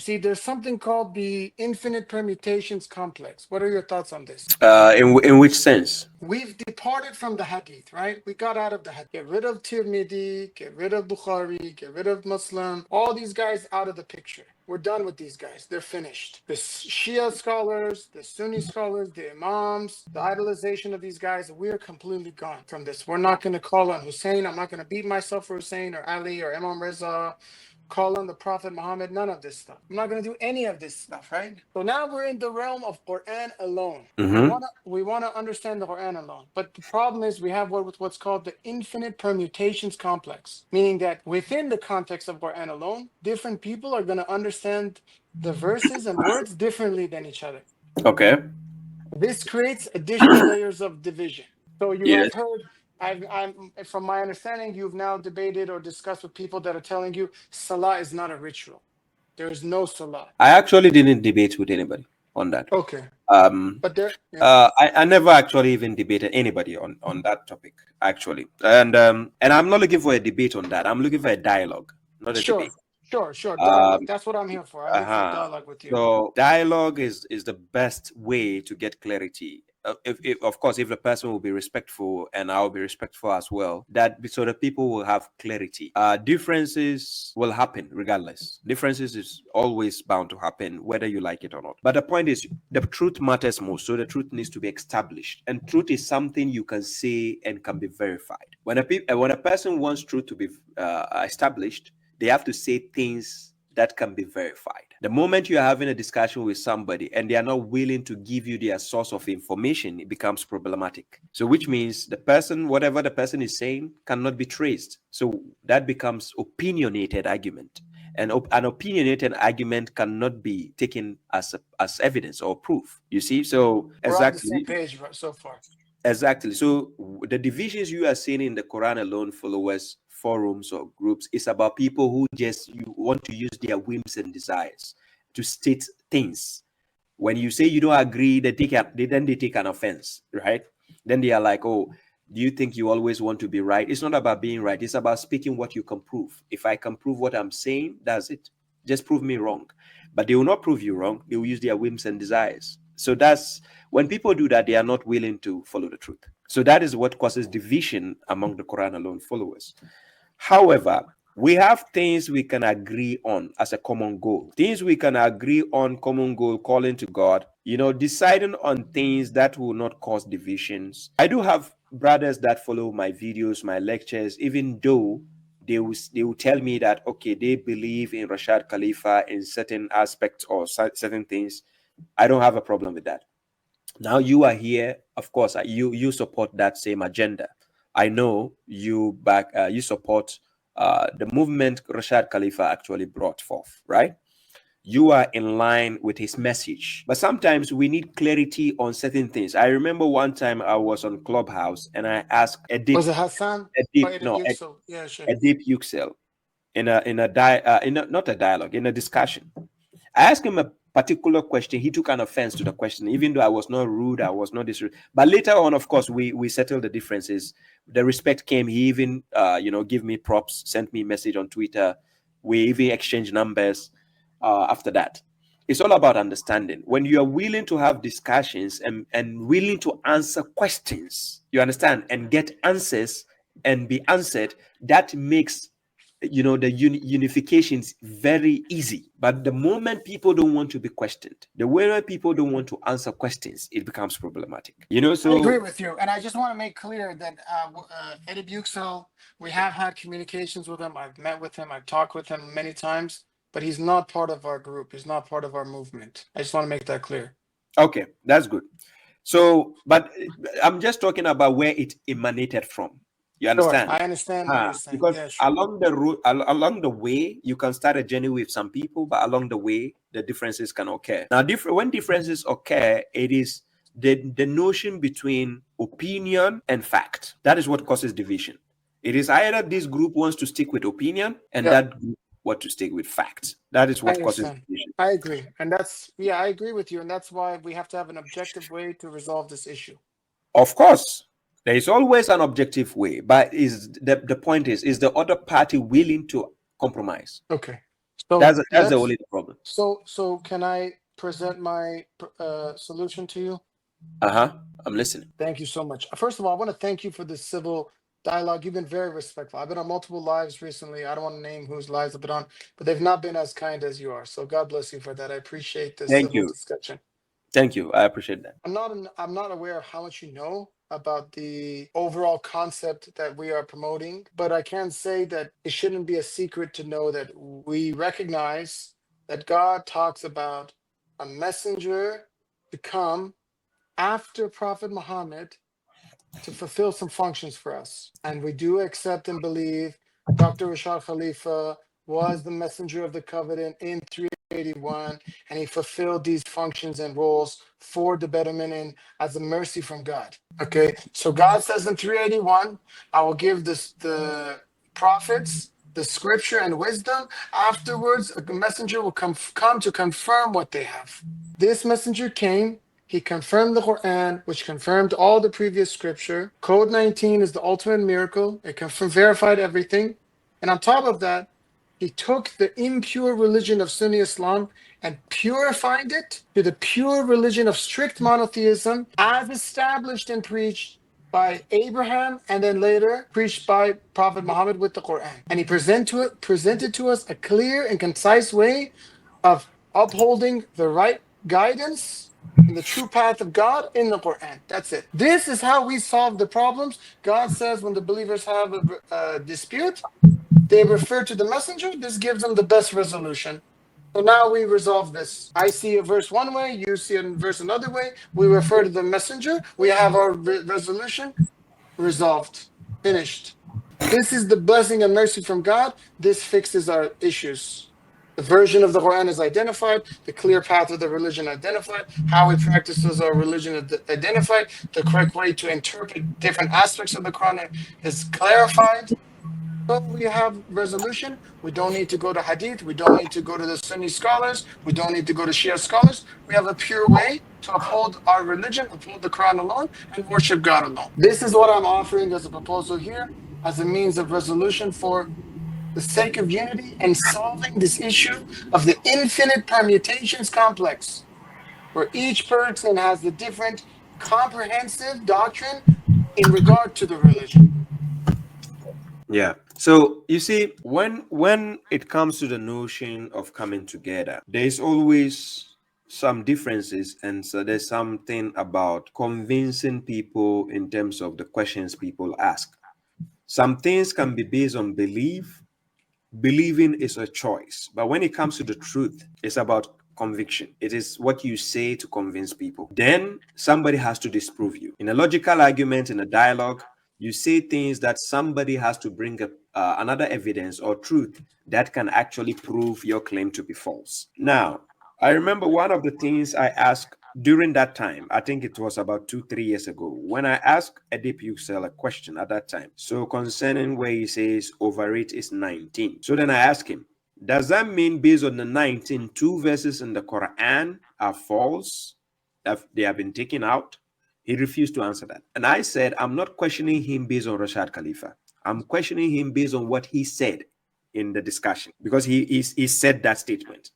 see, there's something called the infinite permutations complex. What are your thoughts on this? In which sense? We've departed from the Hadith, right? We got out of the Hadith. Get rid of Tirmidhi, get rid of Bukhari, get rid of Muslim. All these guys out of the picture. We're done with these guys. They're finished. The Shia scholars, the Sunni scholars, the Imams, the idolization of these guys, we're completely gone from this. We're not going to call on Hussein. I'm not going to beat myself for Hussein or Ali or Imam Reza. Call on the Prophet Muhammad, none of this stuff. I'm not going to do any of this stuff, right? So now we're in the realm of Quran alone. We want to understand the Quran alone. But the problem is we have what's called the infinite permutations complex, meaning that within the context of Quran alone, different people are going to understand the verses and words differently than each other. Okay. This creates additional layers of division. So you Yes. have heard, I'm from my understanding, you've now debated or discussed with people that are telling you Salah is not a ritual. There is no Salah. I actually didn't debate with anybody on that. Okay. But there, I never actually even debated anybody on that topic, actually. And I'm not looking for a debate on that. I'm looking for a dialogue, not a debate. Sure. Dialogue. That's what I'm here for. I'm here for dialogue with you. So dialogue is the best way to get clarity. If of course, if the person will be respectful and I'll be respectful as well, that so that people will have clarity. Differences will happen regardless. Differences is always bound to happen, whether you like it or not. But the point is, the truth matters most. So the truth needs to be established, and truth is something you can say and can be verified. When a person wants truth to be established, they have to say things that can be verified. The moment you're having a discussion with somebody and they are not willing to give you their source of information, it becomes problematic. So which means the person, whatever the person is saying, cannot be traced. So that becomes opinionated argument. And an opinionated argument cannot be taken as evidence or proof. You see? So we're on the same page so far. Exactly. So the divisions you are seeing in the Quran alone followers forums or groups is about people who just want to use their whims and desires to state things. When you say you don't agree, then they take an offense, right? Then they are like, oh, do you think you always want to be right? It's not about being right. It's about speaking what you can prove. If I can prove what I'm saying, that's it. Just prove me wrong. But they will not prove you wrong. They will use their whims and desires. So that's when people do that, they are not willing to follow the truth. So that is what causes division among the Quran alone followers. However, we have things we can agree on as a common goal. Things we can agree on, common goal, calling to God, deciding on things that will not cause divisions. I do have brothers that follow my videos, my lectures, even though they will tell me that, okay, they believe in Rashad Khalifa in certain aspects or certain things. I don't have a problem with that. Now you are here, of course, you support that same agenda. I know you support the movement Rashad Khalifa actually brought forth, right? You are in line with his message. But sometimes we need clarity on certain things. I remember one time I was on Clubhouse and I asked Edip. Was it Hassan? Edip Yüksel in a discussion. I asked him a particular question. He took an offense to the question, even though I was not rude, I was not disrespectful. But later on, of course, we settled the differences. The respect came. He even, give me props, sent me a message on Twitter. We even exchanged numbers after that. It's all about understanding. When you are willing to have discussions and willing to answer questions, you understand, and get answers and be answered, that makes the unifications very easy. But the moment people don't want to be questioned, the way people don't want to answer questions, it becomes problematic. So I agree with you, and I just want to make clear that Edip Yüksel, we have had communications with him. I've met with him. I've talked with him many times, but he's not part of our group. He's not part of our movement. I just want to make that clear. Okay, that's good. So, but I'm just talking about where it emanated from. You understand? Sure, I understand what you're saying. Because along the route, along the way, you can start a journey with some people, but along the way, the differences can occur. Now, when differences occur, it is the notion between opinion and fact. That is what causes division. It is either this group wants to stick with opinion and that group wants to stick with facts. That is what causes division. I agree. And I agree with you. And that's why we have to have an objective way to resolve this issue. Of course. There is always an objective way, but the point is the other party willing to compromise? Okay. So That's the let's. only problem. So can I present my solution to you? I'm listening. Thank you so much. First of all, I want to thank you for this civil dialogue. You've been very respectful. I've been on multiple lives recently. I don't want to name whose lives I've been on, but they've not been as kind as you are. So God bless you for that. I appreciate this Thank civil you. discussion. Thank you. I appreciate that. I'm not aware of how much you know about the overall concept that we are promoting, but I can say that it shouldn't be a secret to know that we recognize that God talks about a messenger to come after Prophet Muhammad to fulfill some functions for us. And we do accept and believe Dr. Rashad Khalifa was the messenger of the covenant in 381, and he fulfilled these functions and roles for the betterment and as a mercy from God. Okay, so God says in 381, I will give this the prophets the scripture and wisdom. Afterwards, a messenger will come to confirm what they have. This messenger came. He confirmed the Quran, which confirmed all the previous scripture. Code 19 is the ultimate miracle. It confirmed, verified everything. And on top of that, he took the impure religion of Sunni Islam and purified it to the pure religion of strict monotheism, as established and preached by Abraham and then later preached by Prophet Muhammad with the Quran. And he presented to us a clear and concise way of upholding the right guidance in the true path of God in the Quran. That's it. This is how we solve the problems. God says when the believers have a dispute, they refer to the messenger. This gives them the best resolution. So now we resolve this. I see a verse one way, you see a verse another way. We refer to the messenger. We have our resolution resolved, finished. This is the blessing and mercy from God. This fixes our issues. The version of the Quran is identified, the clear path of the religion identified, how we practices our religion identified, the correct way to interpret different aspects of the Quran is clarified. So we have resolution. We don't need to go to Hadith. We don't need to go to the Sunni scholars. We don't need to go to Shia scholars. We have a pure way to uphold our religion, uphold the Quran alone, and worship God alone. This is what I'm offering as a proposal here, as a means of resolution for the sake of unity and solving this issue of the infinite permutations complex, where each person has a different comprehensive doctrine in regard to the religion. Yeah. So you see, when it comes to the notion of coming together, there's always some differences, and so there's something about convincing people in terms of the questions people ask. Some things can be based on belief. Believing is a choice, but when it comes to the truth, it's about conviction. It is what you say to convince people. Then somebody has to disprove you. In a logical argument, in a dialogue, you say things that somebody has to bring up another evidence or truth that can actually prove your claim to be false. Now, I remember one of the things I asked during that time, I think it was about 2-3 years ago, when I asked Edip Yüksel a question at that time. So concerning where he says overrate is 19. So then I asked him, does that mean based on the 19, two verses in the Quran are false, that they have been taken out? He refused to answer that. And I said, I'm not questioning him based on Rashad Khalifa. I'm questioning him based on what he said in the discussion, because he said that statement.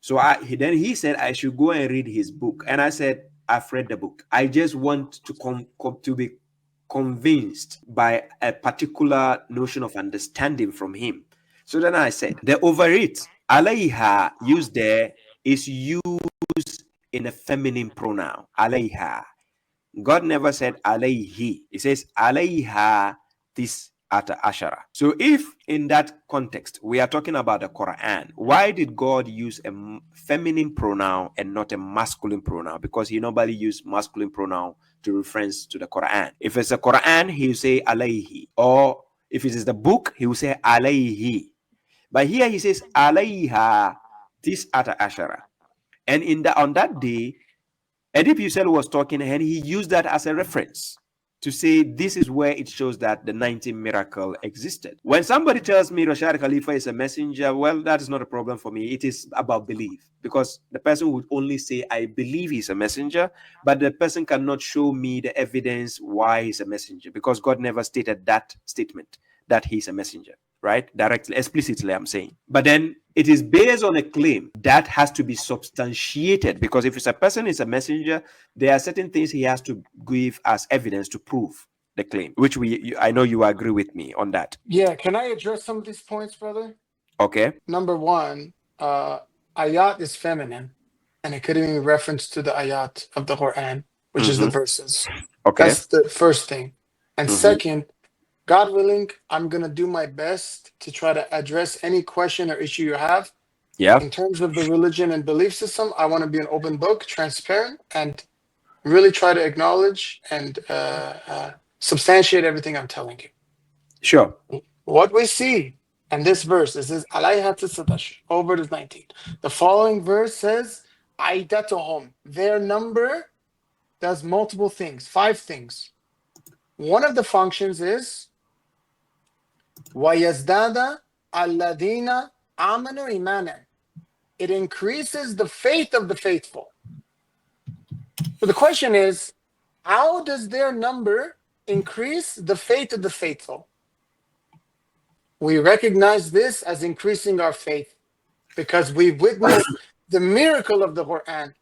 So then he said I should go and read his book, and I said I've read the book. I just want to be convinced by a particular notion of understanding from him. So then I said the overeat alayha used there is used in a feminine pronoun, alayha. God never said alayhi. He says alayha this ata ashara. So if in that context we are talking about the Quran, why did God use a feminine pronoun and not a masculine pronoun? Because he normally used masculine pronoun to reference to the Quran. If it's a Quran, he will say alayhi. Or if it is the book, he will say alayhi. But here he says alayha this ata ashara. And on that day, Edip Yüksel was talking, and he used that as a reference to say this is where it shows that the 19 miracle existed. When somebody tells me Rashad Khalifa is a messenger, well, that is not a problem for me. It is about belief, because the person would only say, I believe he's a messenger, but the person cannot show me the evidence why he's a messenger, because God never stated that statement, that he's a messenger, right? Directly, explicitly, I'm saying. But then it is based on a claim that has to be substantiated, because if it's a person is a messenger, there are certain things he has to give as evidence to prove the claim, which I know you agree with me on that. Yeah, can I address some of these points, brother? Okay. Number one, ayat is feminine, and it could be reference to the ayat of the Quran, which is the verses. Okay. That's the first thing. And second, God willing, I'm going to do my best to try to address any question or issue you have. Yeah. In terms of the religion and belief system, I want to be an open book, transparent, and really try to acknowledge and substantiate everything I'm telling you. Sure. What we see in this verse is this alayha tisatash, over to 19. The following verse says, Aidatuhum. Their number does multiple things, 5 things. One of the functions is Wayazdada alladina amanu imanan. It increases the faith of the faithful. So the question is, how does their number increase the faith of the faithful? We recognize this as increasing our faith because we witnessed the miracle of the Quran.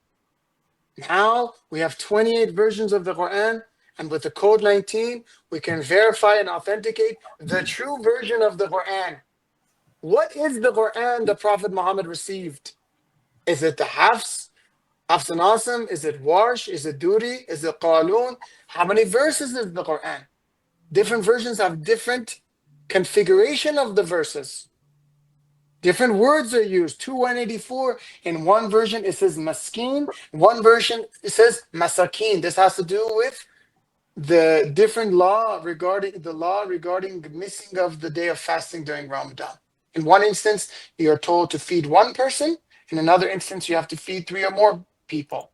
Now we have 28 versions of the Quran, and with the code 19, we can verify and authenticate the true version of the Quran. What is the Quran the Prophet Muhammad received? Is it the Hafs and Asim? Is it Warsh? Is it Duri? Is it Qalun? How many verses is the Quran? Different versions have different configuration of the verses. Different words are used. 2184 in one version it says maskin, one version it says masakin. This has to do with the different law regarding the missing of the day of fasting during Ramadan. In one instance, you are told to feed one person. In another instance, you have to feed 3 or more people.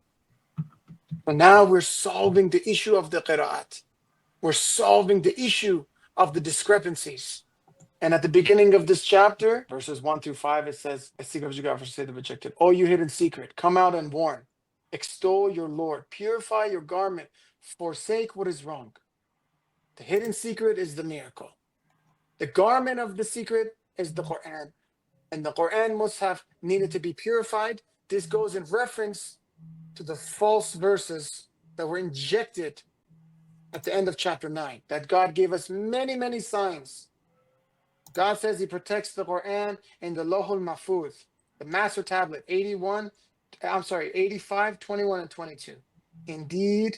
So now we're solving the issue of the qira'at. We're solving the issue of the discrepancies. And at the beginning of this chapter, verses 1 through 5, it says, I seek of you, God, for say the rejected. Oh, you hidden secret, come out and warn. Extol your Lord. Purify your garment. Forsake what is wrong. The hidden secret is the miracle. The garment of the secret is the Quran. And the Quran must have needed to be purified. This goes in reference to the false verses that were injected at the end of chapter 9, that God gave us many, many signs. God says he protects the Quran in the Lohul Mahfuz, the master tablet, 85, 21, and 22. Indeed,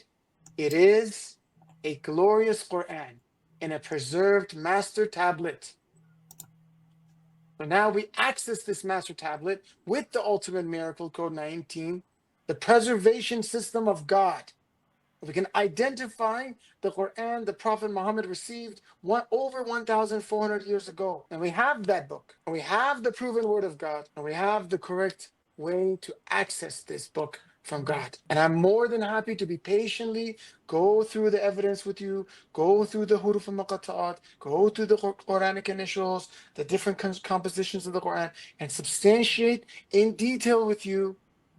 it is a glorious Quran in a preserved master tablet. So now we access this master tablet with the ultimate miracle, code 19, the preservation system of God. We can identify the Quran the Prophet Muhammad received over 1,400 years ago. And we have that book. And we have the proven word of God. And we have the correct way to access this book from God. And I'm more than happy to be patiently go through the evidence with you, go through the huruf al-muqatta'at, go through the Quranic initials, the different compositions of the Quran, and substantiate in detail with you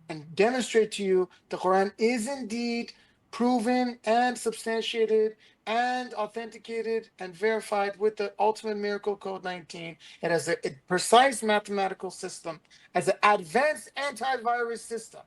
and demonstrate to you the Quran is indeed proven and substantiated and authenticated and verified with the ultimate miracle code 19. It has a precise mathematical system, as an advanced antivirus system.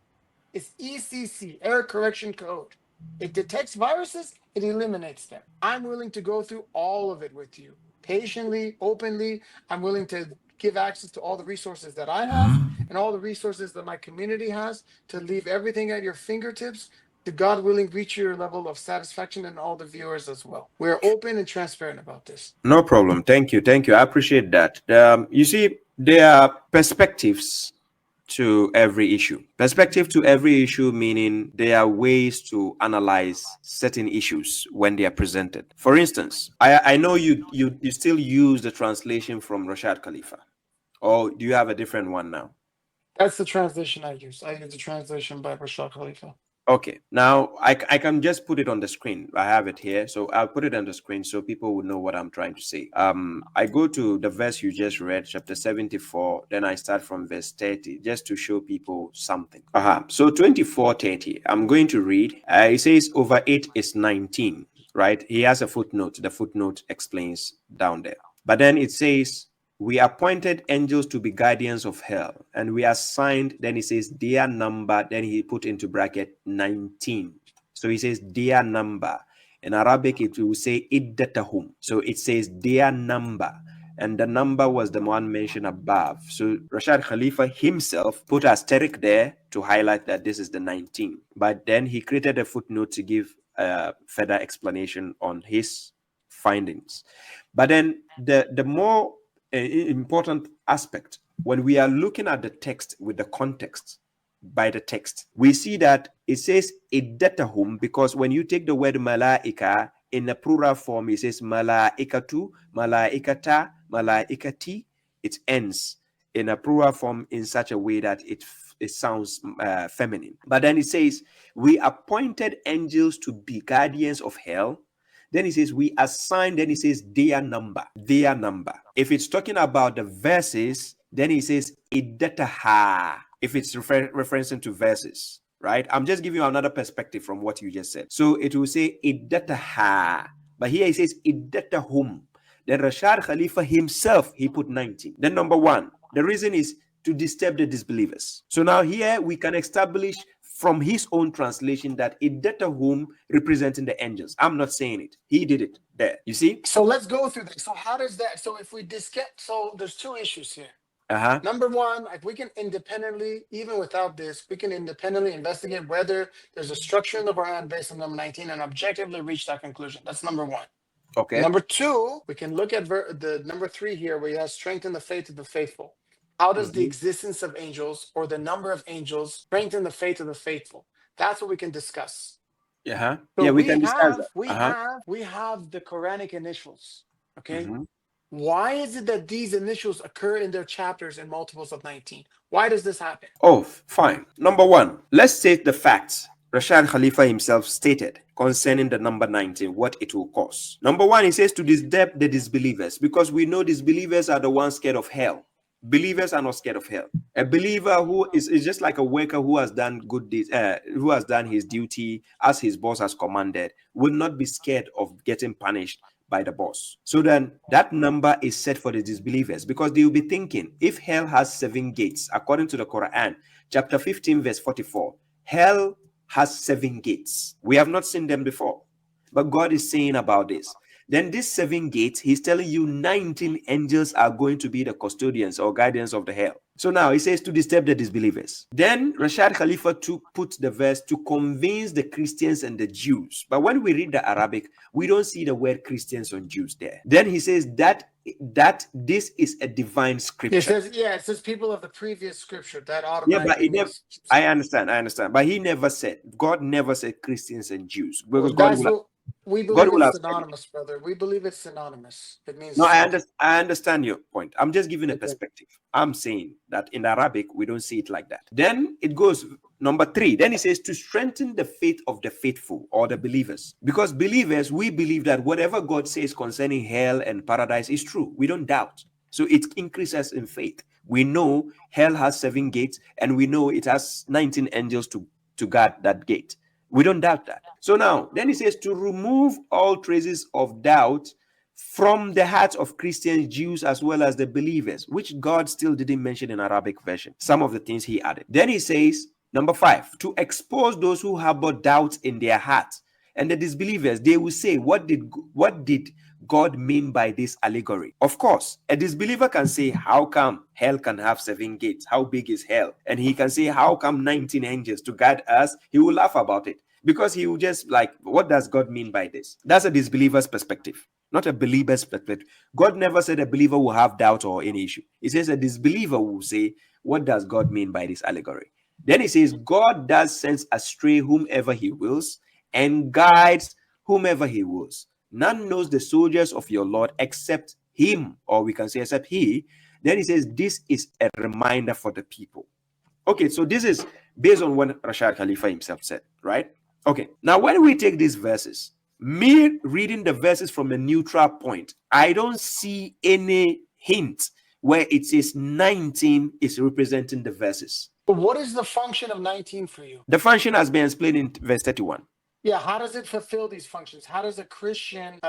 It's ECC, error correction code. It detects viruses, it eliminates them. I'm willing to go through all of it with you, patiently, openly. I'm willing to give access to all the resources that I have and all the resources that my community has, to leave everything at your fingertips, to God willing reach your level of satisfaction, and all the viewers as well. We're open and transparent about this. No problem. Thank you. Thank you. I appreciate that. You see, there are perspectives to every issue. Perspective to every issue, meaning there are ways to analyze certain issues when they are presented. For instance, I know you still use the translation from Rashad Khalifa, or do you have a different one now? That's the translation I use. I use the translation by Rashad Khalifa. Okay, now I can just put it on the screen. I have it here, so I'll put it on the screen so people will know what I'm trying to say. I go to the verse you just read, chapter 74, then I start from verse 30, just to show people something. So 24:30, I'm going to read. It says over 8 is 19, right? He has a footnote. The footnote explains down there. But then it says we appointed angels to be guardians of hell, and we assigned, then he says their number, then he put into bracket 19. So he says their number. In Arabic, it will say iddatahum. So it says their number. And the number was the one mentioned above. So Rashad Khalifa himself put asterisk there to highlight that this is the 19. But then he created a footnote to give further explanation on his findings. But then the more important aspect, when we are looking at the text with the context, by the text, we see that it says iddatahum, because when you take the word malaika in the plural form, it says malaikatu, malaikata, malaikati. It ends in a plural form in such a way that it sounds feminine. But then it says we appointed angels to be guardians of hell. Then he says we assigned, then he says their number. Their number. If it's talking about the verses, then he says iddataha. If it's referencing to verses, right? I'm just giving you another perspective from what you just said. So it will say iddataha. But here he says iddatahum. Then Rashad Khalifa himself, he put 19. Then number one, the reason is to disturb the disbelievers. So now here we can establish from his own translation that iddatahum representing the angels. I'm not saying it. He did it there. You see? So let's go through this. So how does that, so if we so there's two issues here. Number one, like we can independently, even without this, we can independently investigate whether there's a structure in the Quran based on number 19 and objectively reach that conclusion. That's number one. Okay. Number two, we can look at the number 3 here, where he has strengthened the faith of the faithful. How does the existence of angels or the number of angels strengthen the faith of the faithful? That's what we can discuss. So yeah, we can discuss that. We have the Quranic initials. Okay. Why is it that these initials occur in their chapters in multiples of 19? Why does this happen? Oh, fine. Number one, let's state the facts Rashad Khalifa himself stated concerning the number 19, what it will cause. Number one, he says to disturb the disbelievers, because we know disbelievers are the ones scared of hell. Believers are not scared of hell. A believer who is just like a worker who has done good deeds, who has done his duty as his boss has commanded, will not be scared of getting punished by the boss. So then that number is set for the disbelievers, because they will be thinking, if hell has 7 gates, according to the Quran, chapter 15, verse 44, hell has 7 gates. We have not seen them before, but God is saying about this. Then these 7 gates, he's telling you 19 angels are going to be the custodians or guardians of the hell. So now he says to disturb the disbelievers. Then Rashad Khalifa put the verse to convince the Christians and the Jews. But when we read the Arabic, we don't see the word Christians and Jews there. Then he says that this is a divine scripture. It says people of the previous scripture. That automatically means... I understand. But he never said, God never said Christians and Jews. Because we believe it's synonymous, brother. We believe it's synonymous. It means no. I understand your point. I'm just giving a perspective. I'm saying that in Arabic we don't see it like that. Then it goes number 3. Then he says to strengthen the faith of the faithful or the believers, because believers, we believe that whatever God says concerning hell and paradise is true. We don't doubt. So it increases in faith. We know hell has 7 gates, and we know it has 19 angels to guard that gate. We don't doubt that. So now, then he says to remove all traces of doubt from the hearts of Christians, Jews, as well as the believers, which God still didn't mention in Arabic version. Some of the things he added. Then he says, number 5, to expose those who harbor doubts in their hearts. And the disbelievers, they will say, what did God mean by this allegory? Of course, a disbeliever can say, how come hell can have 7 gates? How big is hell? And he can say, how come 19 angels to guide us? He will laugh about it, because he will just like, what does God mean by this? That's a disbeliever's perspective, not a believer's perspective. God never said a believer will have doubt or any issue. He says a disbeliever will say, what does God mean by this allegory? Then he says, God does send astray whomever he wills and guides whomever he wills. None knows the soldiers of your Lord except him, or we can say except he. Then he says, this is a reminder for the people. Okay, so this is based on what Rashad Khalifa himself said, right? Okay, now when we take these verses, me reading the verses from a neutral point, I don't see any hint where it says 19 is representing the verses. But what is the function of 19 for you? The function has been explained in verse 31. Yeah, how does it fulfill these functions? How does a Christian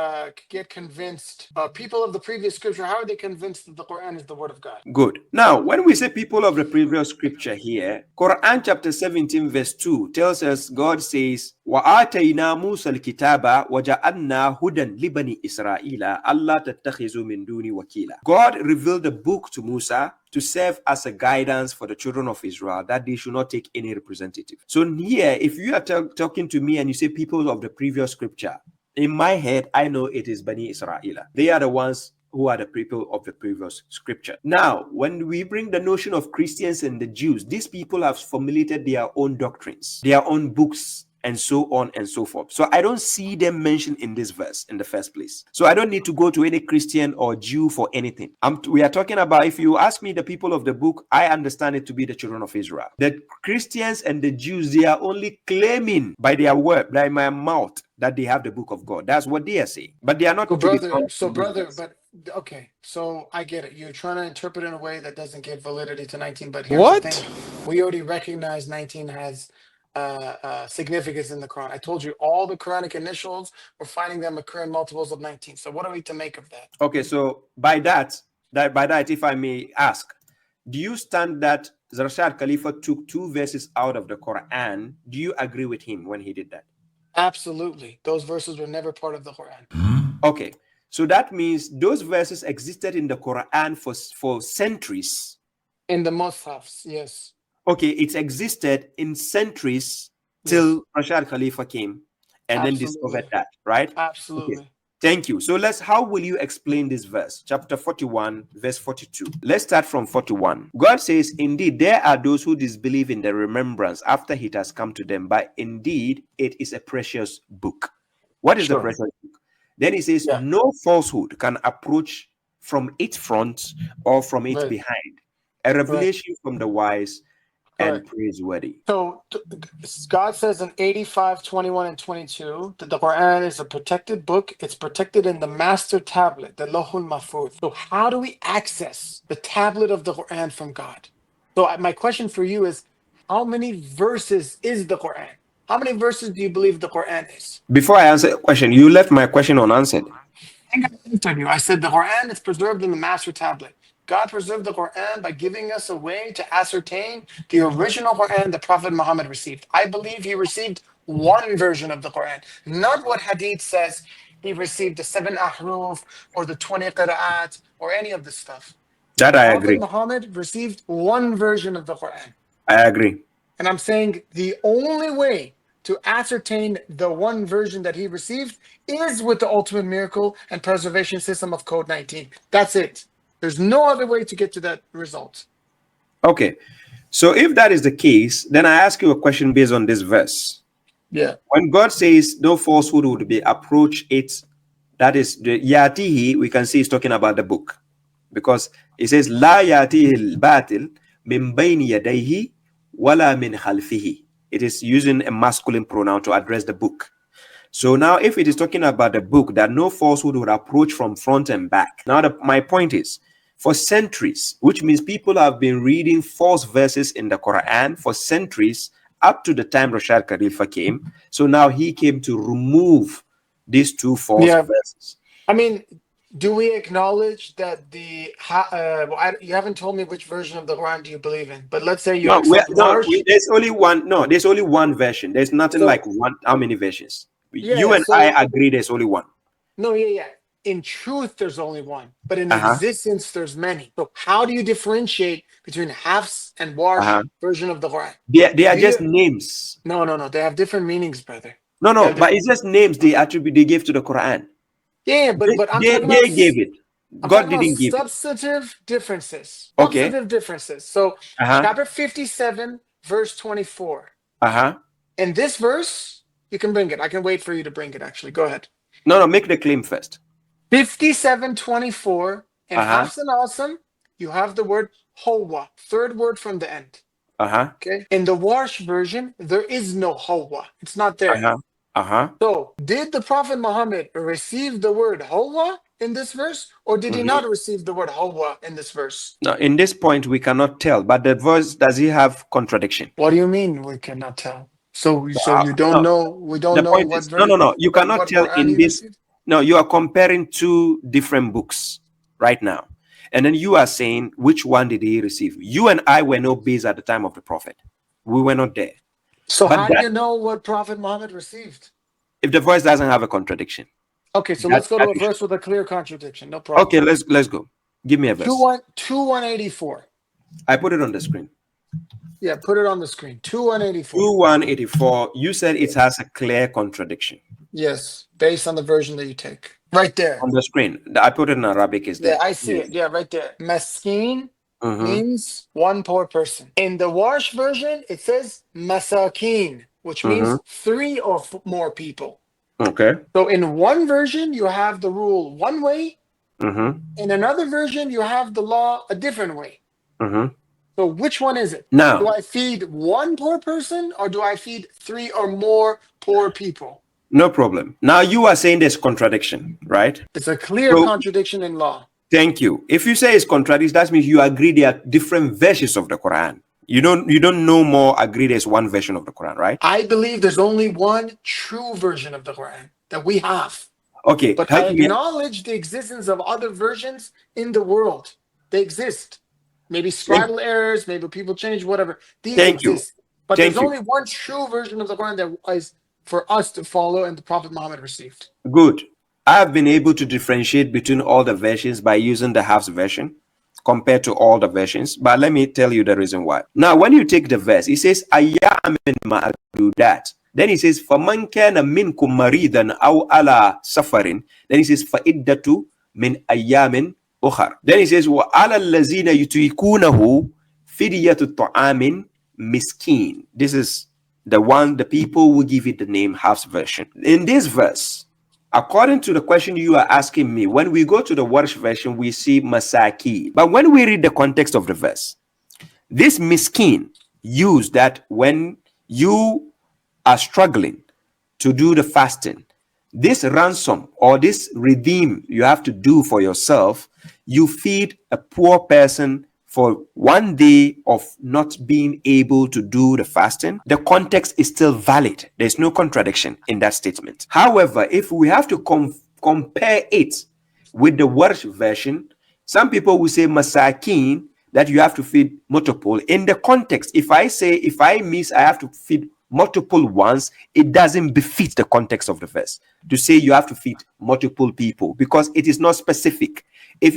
get convinced? People of the previous scripture, how are they convinced that the Quran is the word of God? Good. Now, when we say people of the previous scripture here, Quran chapter 17 verse 2 tells us, God says, وَآتَيْنَا مُوسَى الْكِتَابَ وَجَعَلْنَا هُدًى لِبَنِي إِسْرَائِيلَ أَلَّا تَتَّخِذُوا مِن دُونِي وَكِيلًا. God revealed the book to Musa to serve as a guidance for the children of Israel, that they should not take any representative. So here, if you are talking to me and you say people of the previous scripture, in my head, I know it is Bani Israel. They are the ones who are the people of the previous scripture. Now, when we bring the notion of Christians and the Jews, these people have formulated their own doctrines, their own books, and so on and so forth. So I don't see them mentioned in this verse in the first place. So I don't need to go to any Christian or Jew for anything. We are talking about, if you ask me the people of the book, I understand it to be the children of Israel. The Christians and the Jews, they are only claiming by their word, by my mouth, that they have the book of God. That's what they are saying. But they are not to be found in this verse. But okay, so I get it. You're trying to interpret in a way that doesn't give validity to 19, but here's the thing. We already recognize 19 has significance in the Quran. I told you all the Quranic initials, we're finding them occur in multiples of 19. So what are we to make of that? Okay, so by that, if I may ask, do you stand that Rashad Khalifa took 2 verses out of the Quran? Do you agree with him when he did that? Absolutely. Those verses were never part of the Quran. Okay, so that means those verses existed in the Quran for centuries. In the Mus'hafs, yes. Okay, it existed in centuries till Rashad Khalifa came and then discovered that, right? Absolutely. Okay. Thank you. So how will you explain this verse? Chapter 41, verse 42. Let's start from 41. God says, indeed, there are those who disbelieve in the remembrance after it has come to them, but indeed, it is a precious book. What is the precious book? Then he says, no falsehood can approach from its front or from its behind. A revelation from the wise and praiseworthy. So God says in 85, 21, and 22 that the Quran is a protected book. It's protected in the master tablet, the Lahul Mahfuz. So how do we access the tablet of the Quran from God? So my question for you is, how many verses is the Quran? How many verses do you believe the Quran is? Before I answer the question, you left my question unanswered. I said the Quran is preserved in the master tablet. God preserved the Quran by giving us a way to ascertain the original Quran the Prophet Muhammad received. I believe he received one version of the Quran, not what Hadith says he received the 7 ahruf or the 20 qira'at or any of this stuff. That I agree. Prophet Muhammad received one version of the Quran. I agree. And I'm saying the only way to ascertain the one version that he received is with the ultimate miracle and preservation system of Code 19. That's it. There's no other way to get to that result. Okay. So if that is the case, then I ask you a question based on this verse. Yeah. When God says no falsehood would be approach it, that is the yatihi, we can see he's talking about the book. Because it says la yatihi al-batil min bayni yadayhi wala min khalfihi. It is using a masculine pronoun to address the book. So now if it is talking about the book, that no falsehood would approach from front and back. Now my point is, for centuries, which means people have been reading false verses in the Quran for centuries up to the time Rashad Khalifa came. So now he came to remove these 2 false verses. I mean, do we acknowledge that you haven't told me which version of the Quran do you believe in, but let's say you there's only one. No, there's only one version. There's nothing like one. How many versions? You and I agree there's only one. No, in truth, there's only one, but in existence, there's many. So how do you differentiate between Hafs and Warsh version of the Quran? They are just names. No. They have different meanings, brother. No, but it's just names they gave to the Quran. Yeah, but I'm talking about they gave it. God didn't give substantive differences. Okay. Substantive differences. So chapter 57, verse 24. In this verse, you can bring it. I can wait for you to bring it, actually. Go ahead. No, make the claim first. 57:24 and Hafs and Asim, you have the word Hawa, third word from the end. Okay. In the Warsh version, there is no Hawa. It's not there. So, did the Prophet Muhammad receive the word Hawa in this verse, or did he not receive the word Hawa in this verse? No, in this point we cannot tell. But the verse, does he have contradiction? What do you mean we cannot tell? So you don't No, know, we don't the know point what is, no. You cannot what tell Quran in he this. received? No, you are comparing two different books right now. And then you are saying, which one did he receive? You and I were not based at the time of the Prophet. We were not there. So But how do that, you know what Prophet Muhammad received? if the voice doesn't have a contradiction, Okay, so that, let's go to that a you should. verse with a clear contradiction. No problem. Okay, let's go. Give me a verse. 184. I put it on the screen. Yeah, put it on the screen. 184. 2184. You said it has a clear contradiction. Yes, based on the version that you take. Right there. On the screen. I put it in Arabic, is Yeah, there? I see Yes. it. Yeah, right there. Maskeen Mm-hmm. means one poor person. In the Warsh version, it says masakin, which Mm-hmm. means three or more people. Okay. So in one version, you have the rule one way. Mm-hmm. In another version, you have the law a different way. Mm-hmm. So which one is it? Do Now, I feed one poor person or do I feed three or more poor people? no problem. Now you are saying there's contradiction, right? It's a clear So contradiction in law. thank you. If you say it's contradiction, that means you agree there are different versions of the Quran. You don't no more agree there's one version of the Quran, right? I believe there's only one true version of the Quran that we have. Okay, But I help me. acknowledge the existence of other versions in the world. They exist. Maybe scribal errors, maybe people change, whatever. These Thank you. exist. But Thank there's you. only one true version of the Quran that is for us to follow and the Prophet Muhammad received. Good. I've been able to differentiate between all the versions by using the Hafs version compared to all the versions. But let me tell you the reason why. Now, when you take the verse, it says, Ayyamin ma'adudat. Then it says, Faman kana minkum maridan aw ala safarin. Then it says, Fa'iddatu min ayyamin ukhar. Then it says, Wa ala allazina yutikunahu fidyatu ta'amin miskin. This is the people who give it the name Hafs version. In this verse, according to the question you are asking me, when we go to the Warsh version, we see Masaki. But when we read the context of the verse, this miskin used that when you are struggling to do the fasting, this ransom or this redeem you have to do for yourself, you feed a poor person for 1 day of not being able to do the fasting. The context is still valid. There's no contradiction in that statement. However, if we have to compare it with the Warsh version, some people will say masakin, that you have to feed multiple. In the context, if I have to feed multiple ones, it doesn't befit the context of the verse to say you have to feed multiple people, because it is not specific. If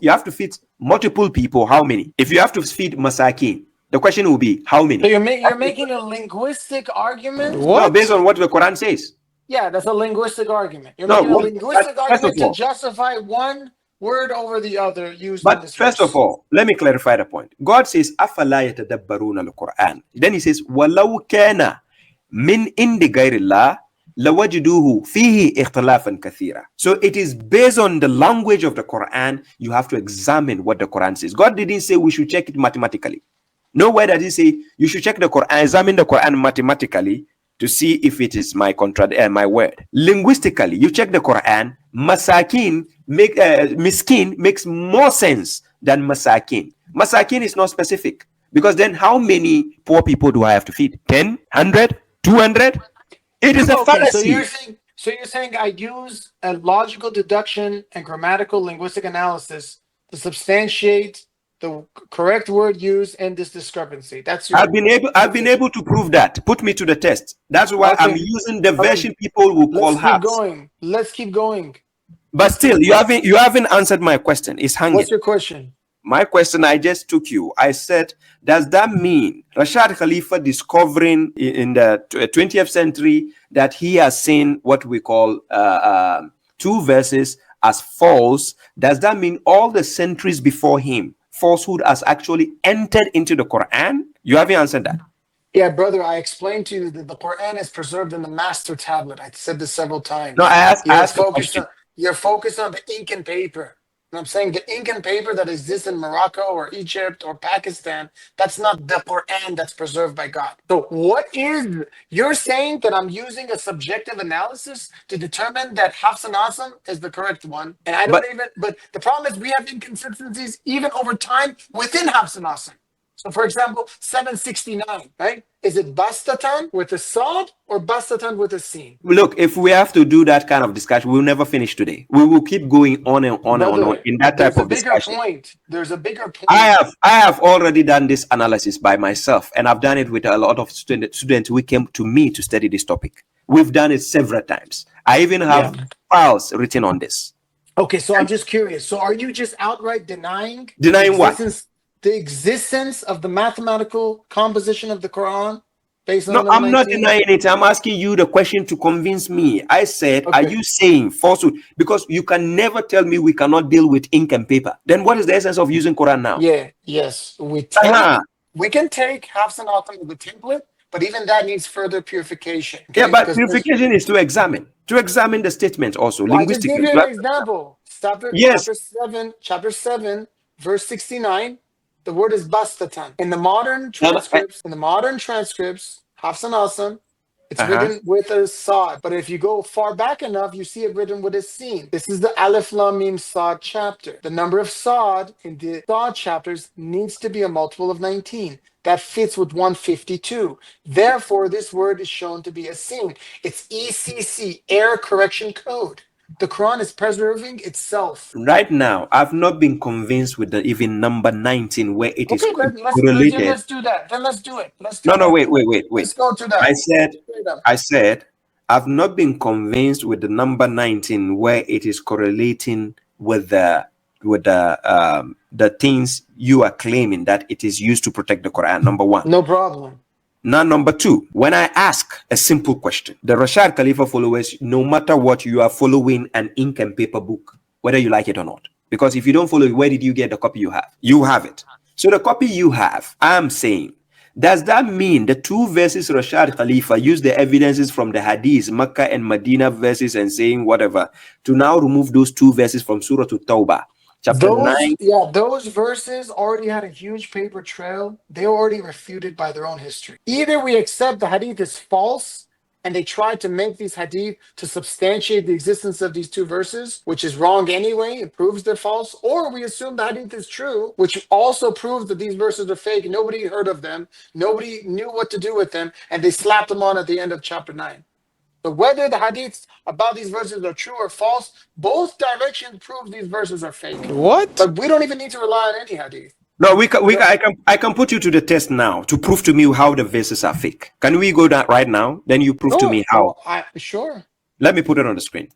you have to feed multiple people, how many? If you have to feed masakin, the question will be how many? So you're making a linguistic argument? No, based on what the Quran says. Yeah, that's a linguistic argument. You're No, making a linguistic first of argument to all, justify one word over the other used in but this first verse. of all, let me clarify the point. God says, "Afala yatadabbaruna al-Quran." Then He says, "Walau kana min indi ghayrillah lawajiduhu fihi ikhtilafan kathira." So it is based on the language of the Quran. You have to examine what the Quran says. God didn't say we should check it mathematically. Nowhere does He say you should check the Quran, examine the Quran mathematically to see if it is my word. Linguistically, you check the Quran, miskin makes more sense than masakin. Masakin is not specific, because then how many poor people do I have to feed? 10, 100, 200? It is a fallacy. So you're saying I use a logical deduction and grammatical linguistic analysis to substantiate the correct word used and this discrepancy. That's your. I've been able to prove that. Put me to the test. That's why I'm using the version people will call Hafs. Let's keep going. But still, you haven't answered my question. It's hanging. What's your question? My question, I just took you. I said, does that mean Rashad Khalifa discovering in the 20th century that he has seen what we call two verses as false? Does that mean all the centuries before him, falsehood has actually entered into the Quran? You haven't answered that. Yeah, brother, I explained to you that the Quran is preserved in the master tablet. I said this several times. No, I asked a question. You're focused on the ink and paper. And I'm saying the ink and paper that exists in Morocco or Egypt or Pakistan, that's not the Quran that's preserved by God. So you're saying that I'm using a subjective analysis to determine that Hafs and Asim is the correct one. And but the problem is we have inconsistencies even over time within Hafs and Asim. So, for example, 769, right? Is it bastatan with a sod or bastatan with a sin? Look, if we have to do that kind of discussion, we'll never finish today. We will keep going on and on and on Brother, in that but type there's a of bigger discussion. point. There's a bigger I point. have already done this analysis by myself, and I've done it with a lot of students who came to me to study this topic. We've done it several times. I even have files written on this. Okay, so I'm just curious. So are you just outright denying What? the existence of the mathematical composition of the Quran based on No, the number I'm not 19? denying it. I'm asking you the question to convince me. I said, Okay. are you saying falsehood? Because you can never tell me we cannot deal with ink and paper. Then what is the essence of using Quran now? Yeah, yes. We can take Hafs and Atam of the template, but even that needs further purification. Okay? Yeah, but purification is to examine the statement also Well, I just gave linguistically. you an example. Yes. Chapter 7, verse 69. The word is bastatan. In the modern transcripts, Hafs and Asim, it's written with a sod. But if you go far back enough, you see it written with a sin. This is the Alif Lam Mim Sod chapter. The number of sod in the sod chapters needs to be a multiple of 19. That fits with 152. Therefore, this word is shown to be a sin. It's ECC, error correction code. The Quran is preserving itself. Right now, I've not been convinced with the even number 19 where it is correlated. correlated. Let's do that. Then let's do it. Wait. Let's go to that. I said, I've not been convinced with the number 19 where it is correlating with the things you are claiming that it is used to protect the Quran. Number one. No problem. Now, number two, when I ask a simple question, the Rashad Khalifa followers, no matter what, you are following an ink and paper book, whether you like it or not. Because if you don't follow it, where did you get the copy you have? You have it. So the copy you have, I'm saying, does that mean the two verses Rashad Khalifa use the evidences from the Hadith, Makkah and Medina verses and saying whatever, to now remove those two verses from Surah At-Tawbah? Those verses already had a huge paper trail. They were already refuted by their own history. Either we accept the hadith is false, and they tried to make these hadith to substantiate the existence of these two verses, which is wrong anyway. It proves they're false. Or we assume the hadith is true, which also proves that these verses are fake. Nobody heard of them. Nobody knew what to do with them, and they slapped them on at the end of chapter 9. So whether the hadiths about these verses are true or false, both directions prove these verses are fake. What? But we don't even need to rely on any hadith. No, I can put you to the test now to prove to me how the verses are fake. Can we go that right now? Then you prove to me how. Sure. Let me put it on the screen.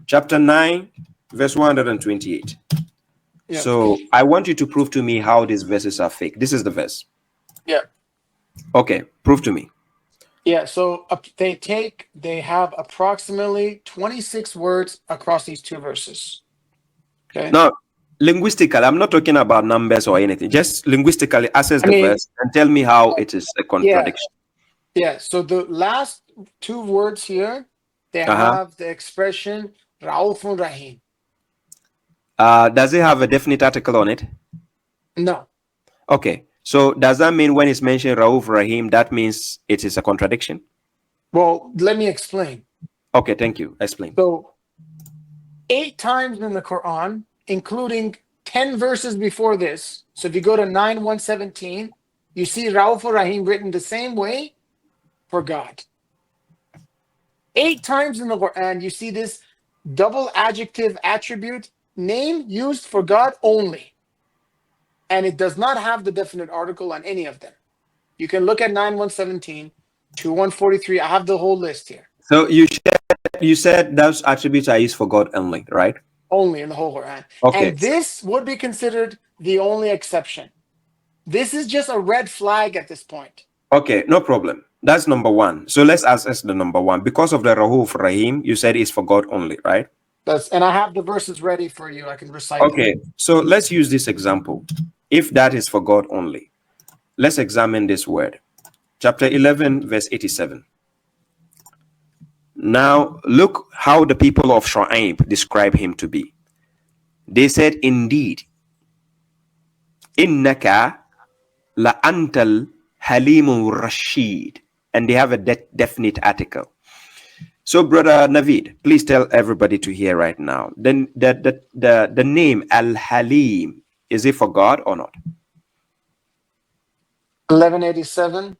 Chapter 9, verse 128. Yeah. So I want you to prove to me how these verses are fake. This is the verse. Yeah. Okay, prove to me. Yeah, so they have approximately 26 words across these two verses. Okay. Now, linguistically, I'm not talking about numbers or anything. Just linguistically, assess the verse and tell me how it is a contradiction. Yeah. So the last two words here, they have the expression Raufun Rahim. Does it have a definite article on it? No. Okay. So does that mean when it's mentioned Rauf Rahim, that means it is a contradiction? Well, let me explain. Okay, thank you. Explain. So 8 times in the Quran, including 10 verses before this. So if you go to 9:117, you see Rauf Rahim written the same way for God. 8 times in the Quran, you see this double adjective attribute name used for God only. And it does not have the definite article on any of them. You can look at 9:117, 2:143. I have the whole list here. So you said those attributes are used for God only, right? Only in the whole Quran. Okay. And this would be considered the only exception. This is just a red flag at this point. Okay, no problem. That's number one. So let's assess the number one. Because of the Rauf Rahim, you said it's for God only, right? And I have the verses ready for you. I can recite them. So let's use this example. If that is for God only, let's examine this word. Chapter 11, verse 87. Now, look how the people of Shu'aib describe him to be. They said, indeed, innaka la antal halimur rashid. And they have a definite article. So, Brother Naveed, please tell everybody to hear right now. Then the name Al-Halim, is it for God or not? 1187.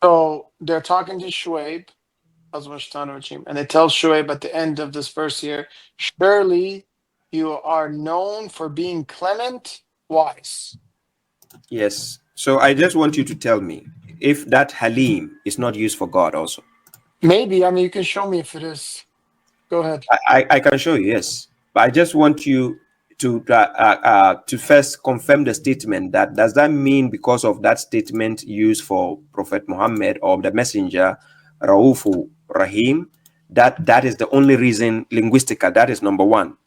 So they're talking to Shuaib, and they tell Shuaib at the end of this verse here, surely you are known for being clement, wise. Yes. So I just want you to tell me if that Halim is not used for God also. Maybe, I mean, you can show me if it is. Go ahead. I can show you, yes. But I just want you to first confirm the statement. That does that mean because of that statement used for Prophet Muhammad or the messenger, Raufu Rahim, that is the only reason linguistica, that is number one.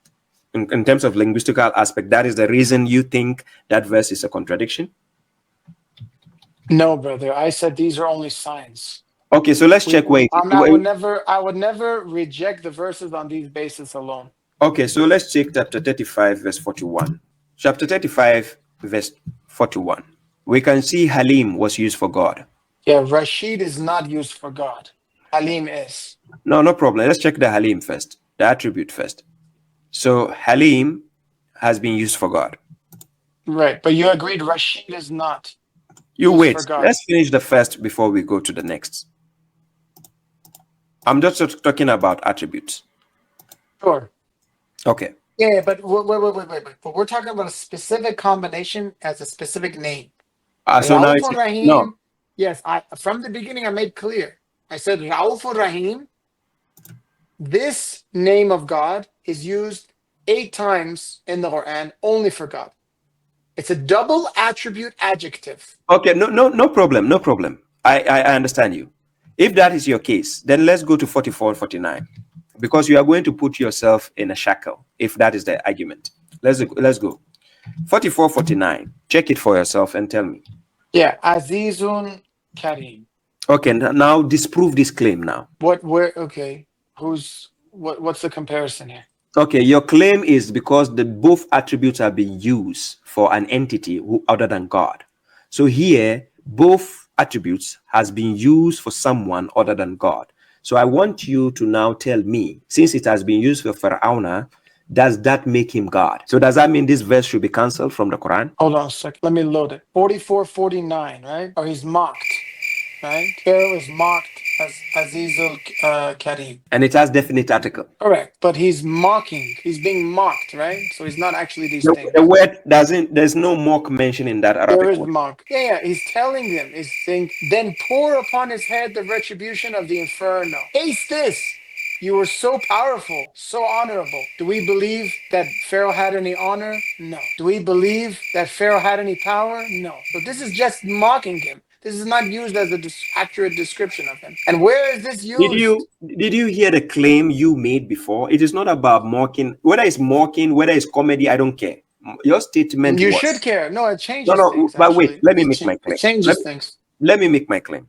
In terms of linguistical aspect, that is the reason you think that verse is a contradiction? No, brother. I said these are only signs. Okay, so let's check where I would never reject the verses on these bases alone. Okay, so let's check chapter 35, verse 41. Chapter 35, verse 41. We can see Halim was used for God. Yeah, Rashid is not used for God. Halim is. No problem. Let's check the Halim first, the attribute first. So Halim has been used for God. Right, but you agreed Rashid is not. You wait. Let's finish the first before we go to the next. I'm just talking about attributes. Sure. Okay. Yeah, but wait. But we're talking about a specific combination as a specific name. So now it's, Rahim, no. Yes, from the beginning I made clear. I said Rauf Rahim. This name of God is used 8 times in the Quran only for God. It's a double attribute adjective. Okay, no problem, no problem. I understand you. If that is your case, then let's go to 44 and 49. Because you are going to put yourself in a shackle if that is the argument. Let's go. 44, 49. Check it for yourself and tell me. Yeah, Azizun Karim. Okay, now disprove this claim now. Okay. What's the comparison here? Okay, your claim is because both attributes are being used for an entity other than God. So here, both attributes has been used for someone other than God. So I want you to now tell me, since it has been used for Pharaoh, does that make him God? So does that mean this verse should be cancelled from the Quran? Hold on a second. Let me load it. 44, 49, right? Or he's mocked, right? Pharaoh is mocked as Azizul Karim. And it has definite article. Correct. But he's mocking. He's being mocked, right? So he's not actually these things. The word there's no mock mention in that Arabic There is word. mock. Yeah. He's telling them, he's saying, then pour upon his head the retribution of the inferno. Taste this. You were so powerful, so honorable. Do we believe that Pharaoh had any honor? No. Do we believe that Pharaoh had any power? No. So this is just mocking him. This is not used as an accurate description of him. And where is this used? Did you hear the claim you made before? It is not about mocking. Whether it's mocking, whether it's comedy, I don't care. Your statement You should care. No, it changes things. But wait, let me make my claim. It changes things. Let me make my claim.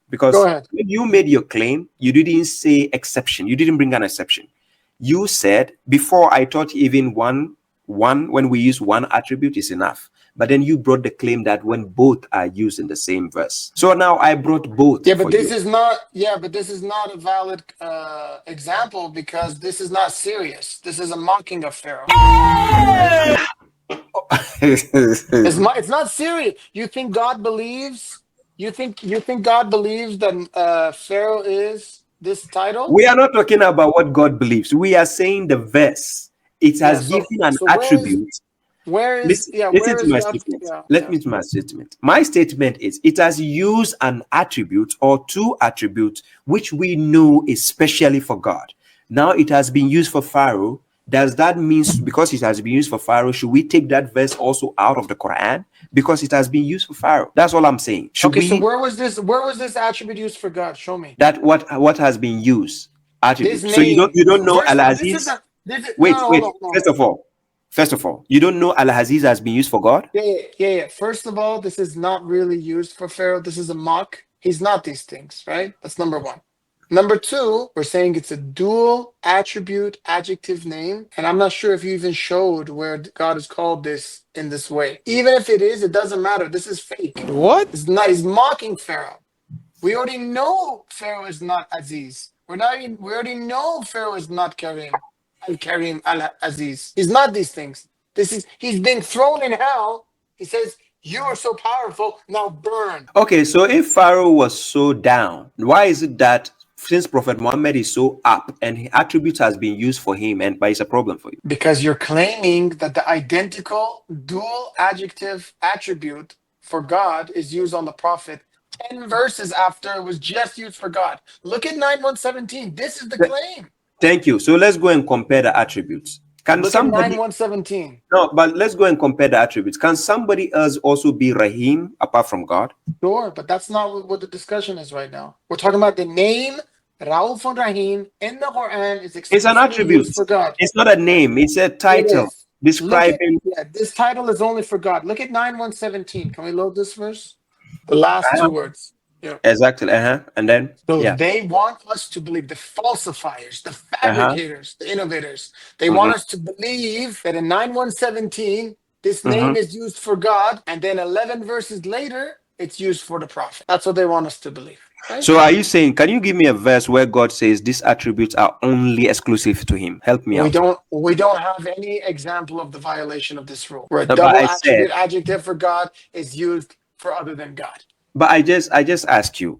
Because when you made your claim, you didn't say exception. You didn't bring an exception. You said, before I thought even one, when we use one attribute is enough. But then you brought the claim that when both are used in the same verse. So now I brought both. Yeah, but this is not. Yeah, but this is not a valid example because this is not serious. This is a mocking of Pharaoh. It's not serious. You think God believes? You think God believes that Pharaoh is this title? We are not talking about what God believes. We are saying the verse. It has given an attribute. Listen to my statement. Let me to my statement. My statement is it has used an attribute or two attributes which we know is specially for God. Now it has been used for Pharaoh. Does that mean because it has been used for Pharaoh, should we take that verse also out of the Quran because it has been used for Pharaoh? That's all I'm saying. So where was this attribute used for God? Show me. That what has been used attribute. So you don't know Al-Aziz. Wait. First of all, you don't know Al-Aziz has been used for God? Yeah. First of all, this is not really used for Pharaoh. This is a mock. He's not these things, right? That's number one. Number two, we're saying it's a dual attribute adjective name. And I'm not sure if you even showed where God is called this in this way. Even if it is, it doesn't matter. This is fake. What? He's mocking Pharaoh. We already know Pharaoh is not Aziz. We already know Pharaoh is not Karim. Al-Karim, Al-Aziz. He's not these things. He's being thrown in hell. He says, You are so powerful, now burn. Okay, so if Pharaoh was so down, why is it that since Prophet Muhammad is so up and attributes has been used for him, and but it's a problem for you? Because you're claiming that the identical dual adjective attribute for God is used on the Prophet 10 verses after it was just used for God. Look at 9117. This is the claim. Thank you. So let's go and compare the attributes. Can Look at somebody 9117. no, but let's go and compare the attributes. Can somebody else also be Rahim apart from God? Sure, but that's not what the discussion is right now. We're talking about the name Rauf and Rahim in the Quran is It's an exclusively attribute. used for God. It's not a name, it's a It title is. Look at, describing. yeah, this title is only for God. Look at 9117. Can we load this verse? The last two words. Yeah. Exactly. And then So yeah. they want us to believe, the falsifiers, the fabricators, the innovators. They Mhm. want us to believe that in 9117, this name is used for God, and then 11 verses later, it's used for the prophet. That's what they want us to believe. Right? So are you saying, can you give me a verse where God says these attributes are only exclusive to him? Help me out. We don't have any example of the violation of this rule, where a No, but double I said, attribute adjective for God is used for other than God. but I just asked you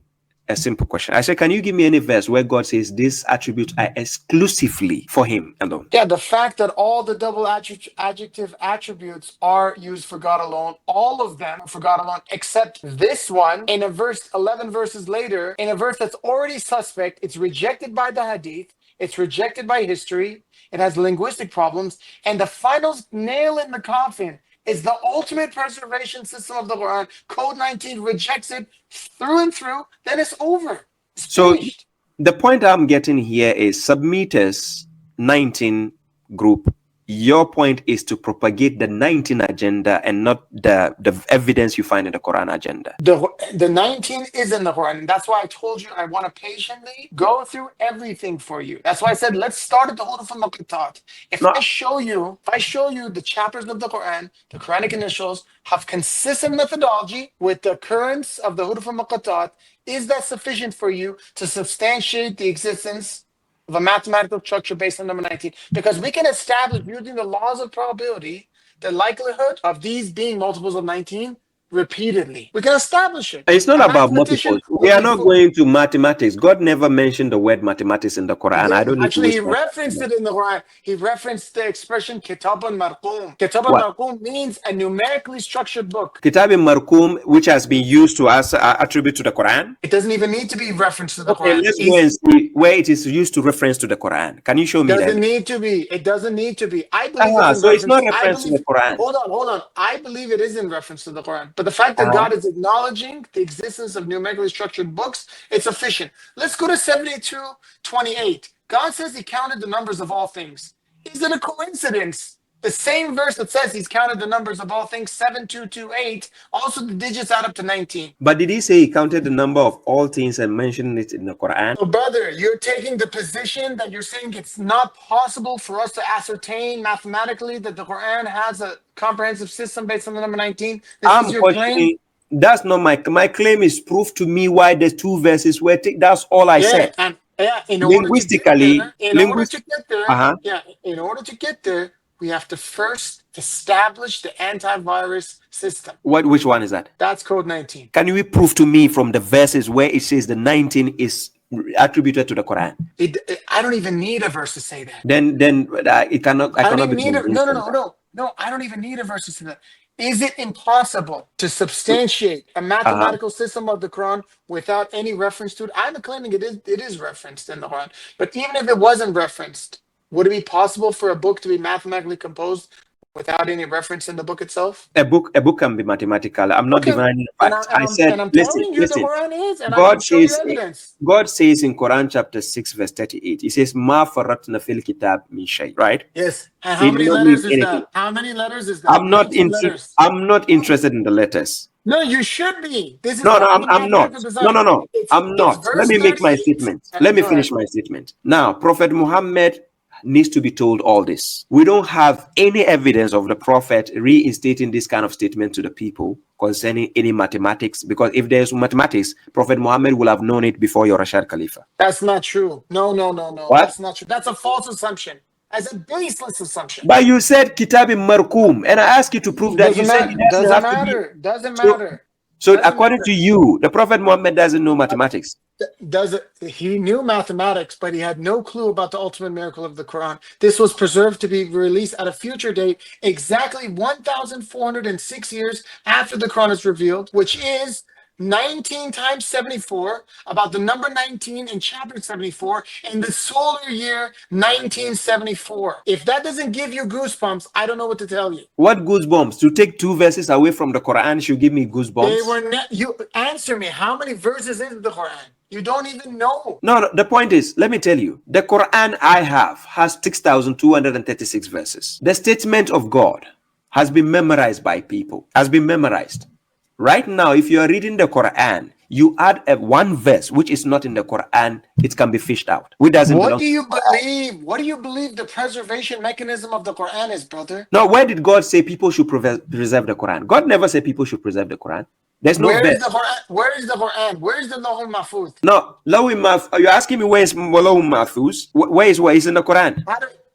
a simple question. I said, can you give me any verse where God says these attributes are exclusively for him alone? Yeah, the fact that all the double adjective attributes are used for God alone, all of them are for God alone, except this one in a verse 11 verses later, in a verse that's already suspect, it's rejected by the Hadith, it's rejected by history, it has linguistic problems, and the final nail in the coffin is the ultimate preservation system of the Quran. Code 19 rejects it through and through, then it's over. It's So finished. the point I'm getting here is submitters 19 group. Your point is to propagate the 19 agenda and not the evidence you find in the Quran agenda. The 19 is in the Quran, and that's why I told you I want to patiently go through everything for you. That's why I said let's start at the Huruf al-Muqattat. If I show you the chapters of the Quran, the Quranic initials have consistent methodology with the occurrence of the Huruf al-Muqattat, is that sufficient for you to substantiate the existence of a mathematical structure based on number 19? Because we can establish using the laws of probability the likelihood of these being multiples of 19 repeatedly. We can establish it. It's not A about mathematician multiples. We would are be not going to mathematics. God never mentioned the word mathematics in the Quran. I Yes, don't need to actually, he waste my referenced time. it in the Quran. He referenced the expression Kitab al-Marqum. Kitab What? al-Marqum means a numerically structured book. Kitab Markum, which has been used to attribute to the Quran. It doesn't even need to be referenced to the Okay, Quran. let's go and see where it is used to reference to the Quran. Can you show me that? Doesn't need to be. It doesn't need to be. I believe it's in So it's reference. not reference to the Quran. Hold on. I believe it is in reference to the Quran. But the fact that God is acknowledging the existence of numerically structured books, it's sufficient. Let's go to 72:28. God says he counted the numbers of all things. Is it a coincidence? The same verse that says he's counted the numbers of all things, 7228, also the digits add up to 19. But did he say he counted the number of all things and mentioned it in the Quran? So, brother, you're taking the position that you're saying it's not possible for us to ascertain mathematically that the Quran has a comprehensive system based on the number 19. This is your claim? That's not my claim. Is proof to me why the two verses were that's all I said. And in Linguistically, order to get there, we have to first establish the antivirus system. Which one is that? That's code 19. Can you prove to me from the verses where it says the 19 is attributed to the Quran? I don't even need a verse to say that. Then it cannot. I cannot be convinced. No. I don't even need a verse to say that. Is it impossible to substantiate a mathematical system of the Quran without any reference to it? I'm claiming it is referenced in the Quran. But even if it wasn't referenced, would it be possible for a book to be mathematically composed without any reference in the book itself? A book can be mathematical. I'm not divining facts. I said, listen. The Quran is, and I can show you evidence. God says in Quran chapter 6 verse 38, he says, "Ma faratna fil kitab min shay." Right? Yes. And how many letters is that? How many letters is that? I'm not interested in the letters. No, you should be. This is I'm not. No. I'm not. Let me make my statement. Let me finish my statement. Now, Prophet Muhammad needs to be told all this. We don't have any evidence of the Prophet reinstating this kind of statement to the people concerning any mathematics, because if there's mathematics, Prophet Muhammad will have known it before your Rashad Khalifa. That's not true. No. What? That's not true. That's a false assumption. as a baseless assumption. But you said Kitab Markum, and I asked you to prove that. You Doesn't said matter. it doesn't Doesn't have to be. matter. Doesn't So, matter. so Doesn't according matter. to you, the Prophet Muhammad doesn't know mathematics. He knew mathematics, but he had no clue about the ultimate miracle of the Quran. This was preserved to be released at a future date, exactly 1,406 years after the Quran is revealed, which is 19 times 74, about the number 19 in chapter 74, in the solar year 1974. If that doesn't give you goosebumps, I don't know what to tell you. What goosebumps? To take 2 verses away from the Quran should give me goosebumps. They were not. You answer me. How many verses is the Quran? You don't even know. No, the point is, let me tell you, the Quran I have has 6,236 verses. The statement of God has been memorized by people, has been memorized. Right now, if you are reading the Quran, you add one verse which is not in the Quran, it can be fished out. Which doesn't belong. What do you believe? What do you believe the preservation mechanism of the Quran is, brother? Now, where did God say people should preserve the Quran? God never said people should preserve the Quran. There's no Where verse. is the Quran? Where is the Quran? Where is the Lawh Mahfuz? No, you're asking me where is Lawh Mahfuz? Where is in the Quran?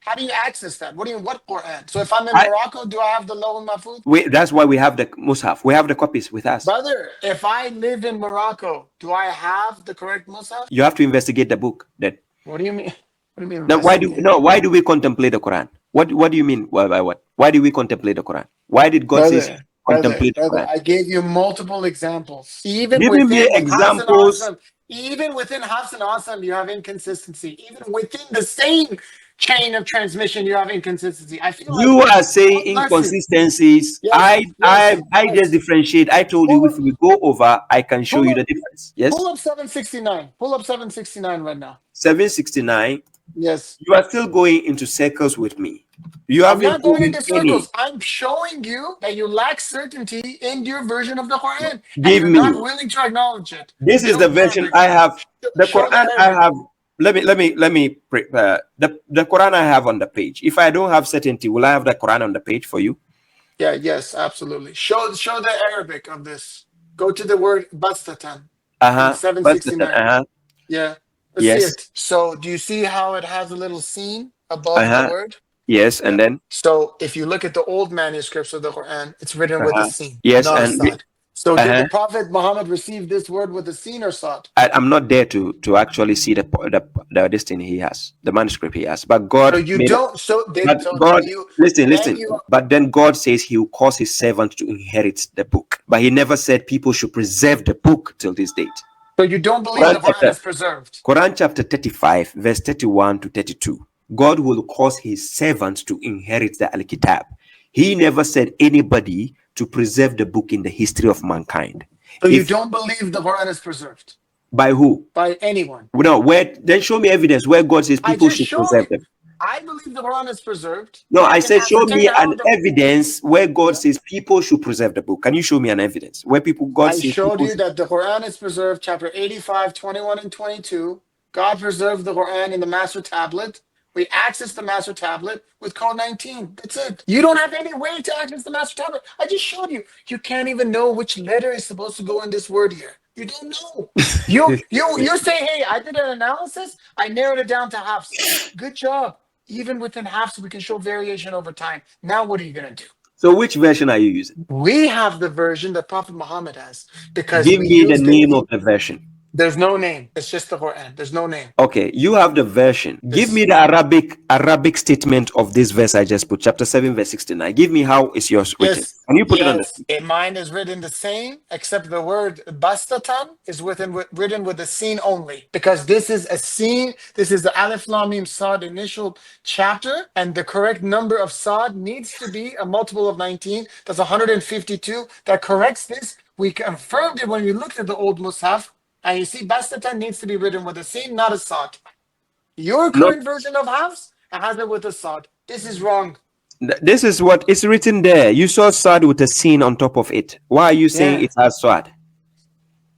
How do you access that? What Quran? So if I'm in Morocco, do I have the Lawh Mahfuz? That's why we have the Mus'haf. We have the copies with us. Brother, if I live in Morocco, do I have the correct Mus'haf? You have to investigate the book. Then. What do you mean? What do you mean? Now, why do we contemplate the Quran? What do you mean by what? Why do we contemplate the Quran? Why did God say contemplate the Quran? I gave you multiple examples. Even Giving me within examples. Even within Hafs and Asim, you have inconsistency. Even within the same chain of transmission, you have inconsistency. I feel you are saying inconsistencies. Yes, I just differentiate. I told you if we go over, I can show you the difference. Yes. Pull up 769. Pull up 769 right now. 769. Yes. You are still going into circles with me. I'm not going into circles. I'm showing you that you lack certainty in your version of the Quran. Give me. Not willing to acknowledge it. This is the version I have. The Quran I have. Let me the Quran I have on the page. If I don't have certainty, will I have the Quran on the page for you? Yeah, yes, absolutely. Show the Arabic of this. Go to the word bastatan. 769. Yeah. Let's see it. So do you see how it has a little scene above the word? Yes, and then so if you look at the old manuscripts of the Quran, it's written with a scene. Yes, not and a sad. So did the Prophet Muhammad receive this word with a scene or sad? I'm not there to actually see the this thing he has, the manuscript he has. But God, so you don't. So then, God, listen. You, but then God says He will cause His servant to inherit the book. But He never said people should preserve the book till this date. So you don't believe the Quran is preserved? Quran chapter 35, verse 31 to 32. God will cause His servants to inherit the Al-Kitab. He never said anybody to preserve the book in the history of mankind. So you don't believe the Quran is preserved? By who? By anyone. No, then show me evidence where God says people should preserve them. I believe the Quran is preserved. No, I said show me an evidence where God says people should preserve the book. Can you show me an evidence where God says? I showed you that the Quran is preserved, chapter 85, 21 and 22. God preserved the Quran in the master tablet. We access the master tablet with code 19. That's it. You don't have any way to access the master tablet. I just showed you. You can't even know which letter is supposed to go in this word here. You don't know. You're saying, hey, I did an analysis. I narrowed it down to halves. Good job. Even within halves, we can show variation over time. Now, what are you going to do? So which version are you using? We have the version that Prophet Muhammad has. Because give me the name of the version. There's no name. It's just the Quran. There's no name. Okay, you have the version. Give me the Arabic statement of this verse I just put, chapter 7, verse 69. Give me how is yours written. Can you put it on the mine is written the same, except the word bastatan is written with a scene only. Because this is a scene, this is the Alif Lam Mim Sad initial chapter, and the correct number of Sad needs to be a multiple of 19. That's 152. That corrects this. We confirmed it when we looked at the old Mus'haf. And you see, bastatan needs to be written with a sin, not a sad. Your current version of Hafs has it with a sad. This is wrong. This is what is written there. You saw sad with a sin on top of it. Why are you saying it has sad?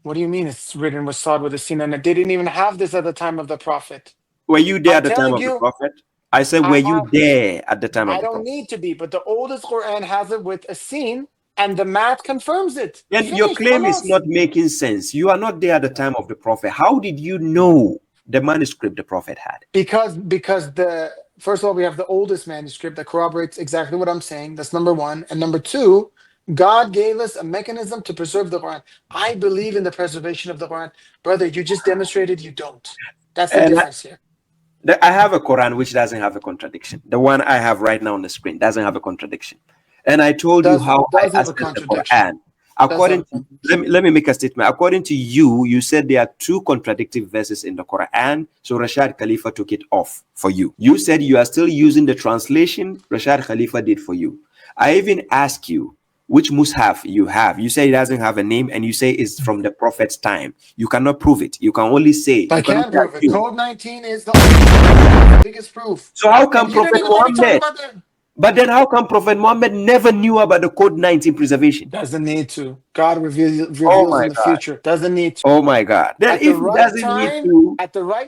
What do you mean it's written with sad with a sin? And they didn't even have this at the time of the Prophet. Were you there at the time of the Prophet? I said, were you there at the time of the Prophet? I don't need to be, but the oldest Quran has it with a sin. And the math confirms it. Then your claim is not making sense. You are not there at the time of the Prophet. How did you know the manuscript the Prophet had? Because the first of all, we have the oldest manuscript that corroborates exactly what I'm saying. That's number one. And number two, God gave us a mechanism to preserve the Quran. I believe in the preservation of the Quran. Brother, you just demonstrated you don't. That's the And difference here. I have a Quran which doesn't have a contradiction. The one I have right now on the screen doesn't have a contradiction. And I told you how I Does have a assess the contradiction. Quran. According to, let me make a statement. According to you, you said there are two contradictory verses in the Quran. So Rashad Khalifa took it off for you. You said you are still using the translation Rashad Khalifa did for you. I even asked you which mushaf you have. You say it doesn't have a name, and you say it's from the Prophet's time. You cannot prove it. You can only say. I you can't cannot prove it. Code 19 is the biggest proof. So how come And you don't Prophet even let me talk Muhammad? about that. But then how come Prophet Muhammad never knew about the Code 19 preservation? Doesn't need to. God reveals my in the God. future. Doesn't need to. Oh my God. Then At if the he right doesn't need time, to,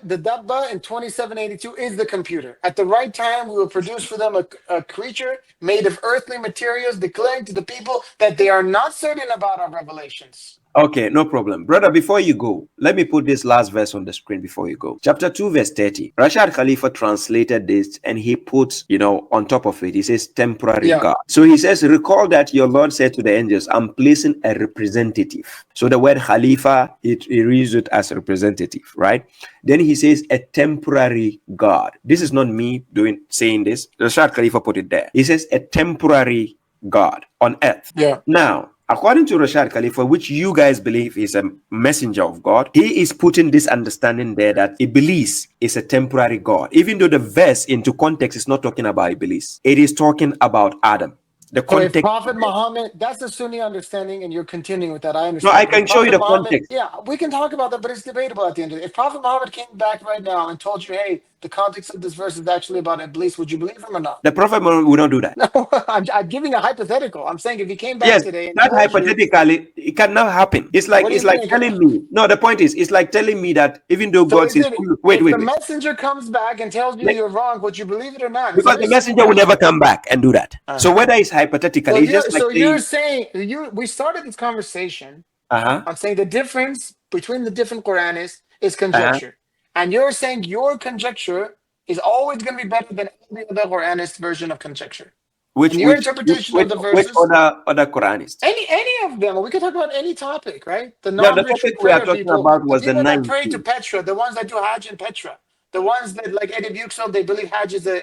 the Dabba in 2782 is the computer. At the right time, we will produce for them a creature made of earthly materials, declaring to the people that they are not certain about our revelations. okay, no problem. Brother, before you go, let me put this last verse on the screen before you go. Chapter 2, verse 30. Rashad Khalifa translated this and he puts, on top of it, he says temporary God. So he says, recall that your Lord said to the angels, I'm placing a representative. So the word Khalifa, he reads it as representative, right? Then he says a temporary God. This is not me saying this. Rashad Khalifa put it there. He says a temporary God on earth. Yeah. Now, according to Rashad Khalifa, which you guys believe is a messenger of God, he is putting this understanding there that Iblis is a temporary God. Even though the verse into context is not talking about Iblis, it is talking about Adam. The context. So if Prophet Muhammad, that's the Sunni understanding, and you're continuing with that. I No, understand. I can show you the context. Yeah, we can talk about that, but it's debatable at the end of it. If Prophet Muhammad came back right now and told you, hey, the context of this verse is actually about Iblis, would you believe him or not? The Prophet would not do that. No, I'm giving a hypothetical. I'm saying if he came back Yes, today and that told hypothetically, it cannot happen. It's like telling me. No, the point is, it's like telling me that even though God says, wait. The messenger comes back and tells you you're wrong, would you believe it or not? Because the messenger will never come back and do that. So whether it's hypothetical, it's just like you're saying we started this conversation. I'm saying the difference between the different Quranists is conjecture, and you're saying your conjecture is always going to be better than any other Quranist version of conjecture. Your interpretation of the verses. Which other Quranists? Any of them. We can talk about any topic, right? The topic we are talking about was the 19. that pray to Petra, the ones that do Hajj in Petra. The ones that, like Eddie Buxel, they believe Hajj is a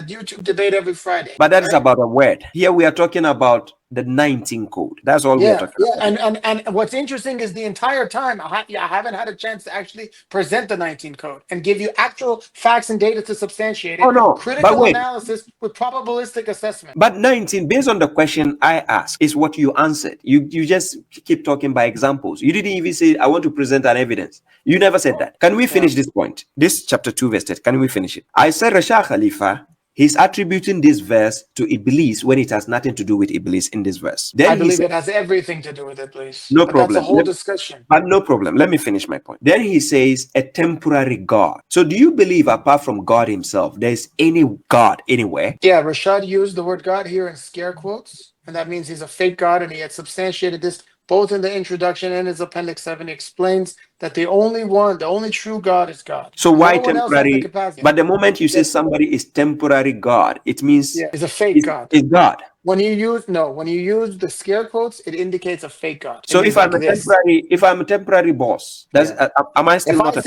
YouTube debate every Friday. But that is about a word. Here we are talking about the 19 code. That's all we are talking about. And what's interesting is the entire time I haven't had a chance to actually present the 19 code and give you actual facts and data to substantiate it. Oh no, critical analysis with probabilistic assessment. But 19, based on the question I asked, is what you answered. You just keep talking by examples. You didn't even say I want to present an evidence. You never said that. Can we finish this point? This chapter 2 verse 10. Can we finish it? I said Rashad Khalifa, he's attributing this verse to Iblis when it has nothing to do with Iblis in this verse. Then I believe it has everything to do with Iblis. No problem. That's a whole discussion. But no problem. Let me finish my point. Then he says a temporary God. So do you believe apart from God himself, there's any God anywhere? Yeah, Rashad used the word God here in scare quotes, and that means he's a fake God, and he had substantiated this both in the introduction and his appendix 7. He explains that the only true God is God. So why temporary? But the moment you say somebody is temporary God, it means it's a fake God. It's God. When you use the scare quotes, it indicates a fake God. So if I'm a temporary boss, am I still not?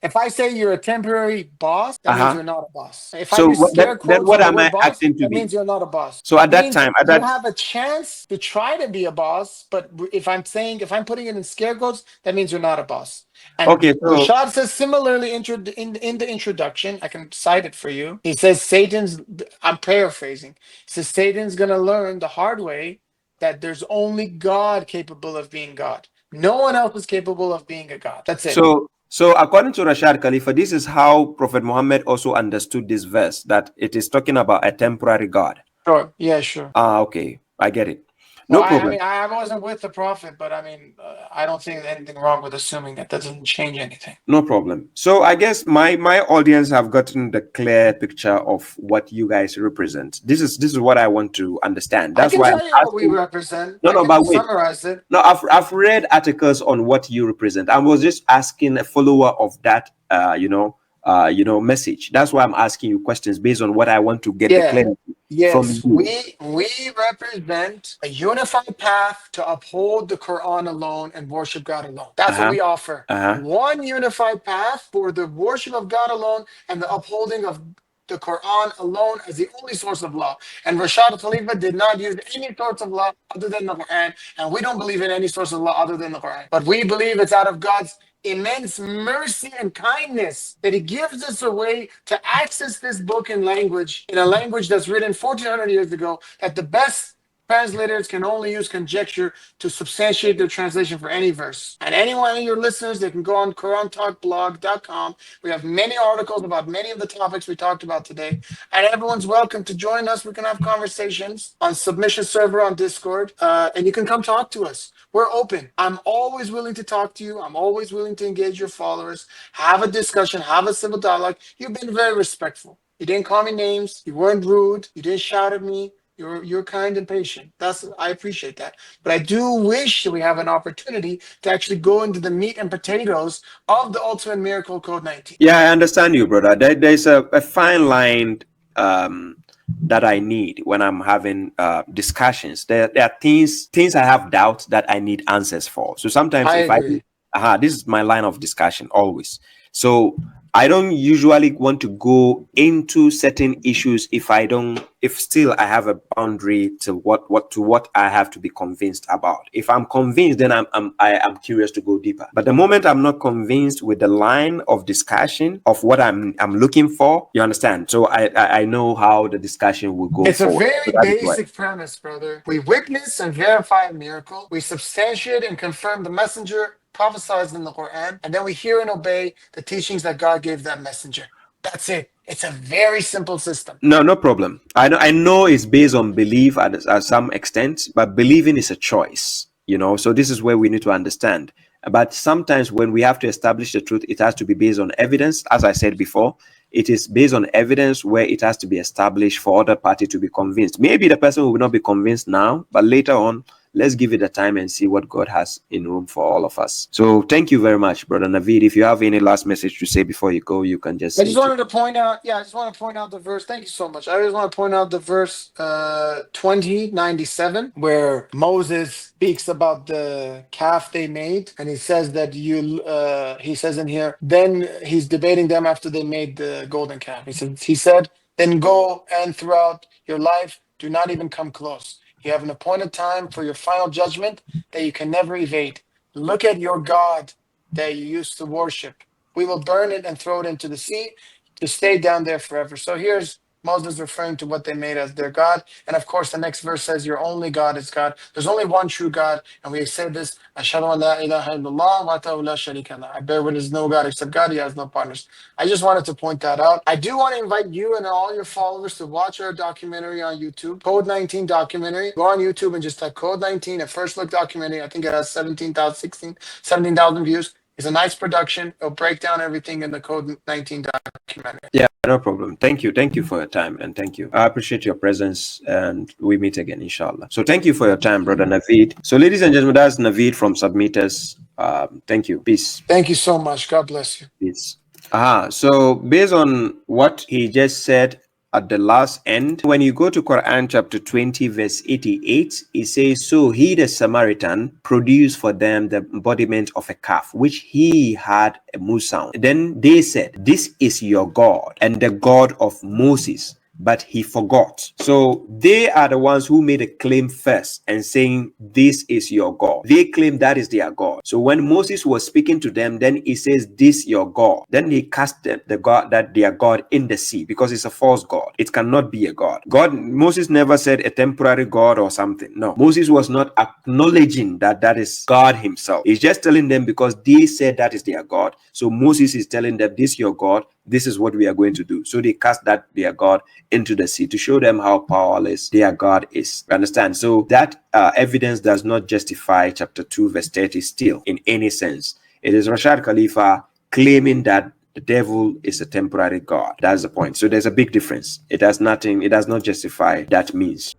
If I say you're a temporary boss, that means you're not a boss. If so I use scare quotes, then what am I acting to be? That means you're not a boss. So at that time, you have a chance to try to be a boss, but if I'm putting it in scare quotes, that means you're not a boss. And Rashad says similarly in the introduction, I can cite it for you. He says I'm paraphrasing. He says Satan's going to learn the hard way that there's only God capable of being God. No one else is capable of being a God. That's it. So according to Rashad Khalifa, this is how Prophet Muhammad also understood this verse, that it is talking about a temporary God. Sure. Yeah, sure. Okay. I get it. No problem. I wasn't with the Prophet, but I don't think there's anything wrong with assuming that doesn't change anything. No problem. So I guess my audience have gotten the clear picture of what you guys represent. This is what I want to understand. That's why I can tell you what we represent. Summarize it. No, I've read articles on what you represent. I was just asking a follower of that, message. That's why I'm asking you questions based on what I want to get the Yeah. clarity from Yes, you. we represent a unified path to uphold the Quran alone and worship God alone. That's what we offer. One unified path for the worship of God alone and the upholding of the Quran alone as the only source of law. And Rashad Khalifa did not use any source of law other than the Quran, and we don't believe in any source of law other than the Quran. But we believe it's out of God's immense mercy and kindness that he gives us a way to access this book in a language that's written 1400 years ago, that the best translators can only use conjecture to substantiate their translation for any verse. And any one of your listeners, they can go on QuranTalkBlog.com. We have many articles about many of the topics we talked about today. And everyone's welcome to join us. We can have conversations on Submission Server on Discord, and you can come talk to us. We're open. I'm always willing to talk to you. I'm always willing to engage your followers, have a discussion, have a civil dialogue. You've been very respectful. You didn't call me names. You weren't rude. You didn't shout at me. You're kind and patient. I appreciate that. But I do wish that we have an opportunity to actually go into the meat and potatoes of the ultimate miracle code 19. Yeah, I understand you, brother. There's a fine line that I need when I'm having discussions. There are things I have doubts that I need answers for. So sometimes I agree. this is my line of discussion always. So I don't usually want to go into certain issues if still I have a boundary to what I have to be convinced about. If I'm convinced, then I'm curious to go deeper. But the moment I'm not convinced with the line of discussion of what I'm looking for, you understand? So I know how the discussion will go It's forward. a very basic premise, brother. We witness and verify a miracle. We substantiate and confirm the messenger prophesied in the Quran, and then we hear and obey the teachings that God gave that messenger. That's it. It's a very simple system. No problem. I know it's based on belief at some extent, but believing is a choice, so this is where we need to understand. But sometimes when we have to establish the truth, it has to be based on evidence. As I said before, it is based on evidence where it has to be established for other party to be convinced. Maybe the person will not be convinced now, but later on, let's give it a time and see what God has in room for all of us. So thank you very much, Brother Naveed. If you have any last message to say before you go, you can just I just wanted to point out, the verse. Thank you so much. I just want to point out the verse 2097, where Moses speaks about the calf they made, and he says that he says in here, then he's debating them after they made the golden calf. He said, then go and throughout your life, do not even come close. You have an appointed time for your final judgment that you can never evade. Look at your God that you used to worship. We will burn it and throw it into the sea to stay down there forever. So here's Moses referring to what they made as their God. And of course, the next verse says, your only God is God. There's only one true God. And we say this, Ashhadu an la ilaha illallah wa ta'ala la sharika lah. I bear witness no God except God. He has no partners. I just wanted to point that out. I do want to invite you and all your followers to watch our documentary on YouTube, Code 19 documentary. Go on YouTube and just type Code 19, a first look documentary. I think it has 17,000 views. It's a nice production. It'll break down everything in the Code 19 documentary. Yeah, no problem. Thank you. Thank you for your time, and thank you. I appreciate your presence, and we meet again, inshallah. So thank you for your time, Brother Naveed. So ladies and gentlemen, that's Naveed from Submitters. Thank you. Peace. Thank you so much. God bless you. Peace. So based on what he just said at the last end, when you go to Quran chapter 20 verse 88, it says, so he, the Samaritan, produced for them the embodiment of a calf which he had a musound. Then they said, this is your God and the God of Moses, but he forgot. So they are the ones who made a claim first and saying, this is your God. They claim that is their God. So when Moses was speaking to them, then he says, this your God. Then he cast the God, that their God, in the sea, because it's a false God. It cannot be a God. Moses never said a temporary God or something. No, Moses was not acknowledging that is God himself. He's just telling them because they said that is their God. So Moses is telling them, this your God. This is what we are going to do. So they cast that their God into the sea to show them how powerless their God is. Understand? So that evidence does not justify chapter 2 verse 30 still in any sense. It is Rashad Khalifa claiming that the devil is a temporary God. That's the point. So there's a big difference. It does not justify that means.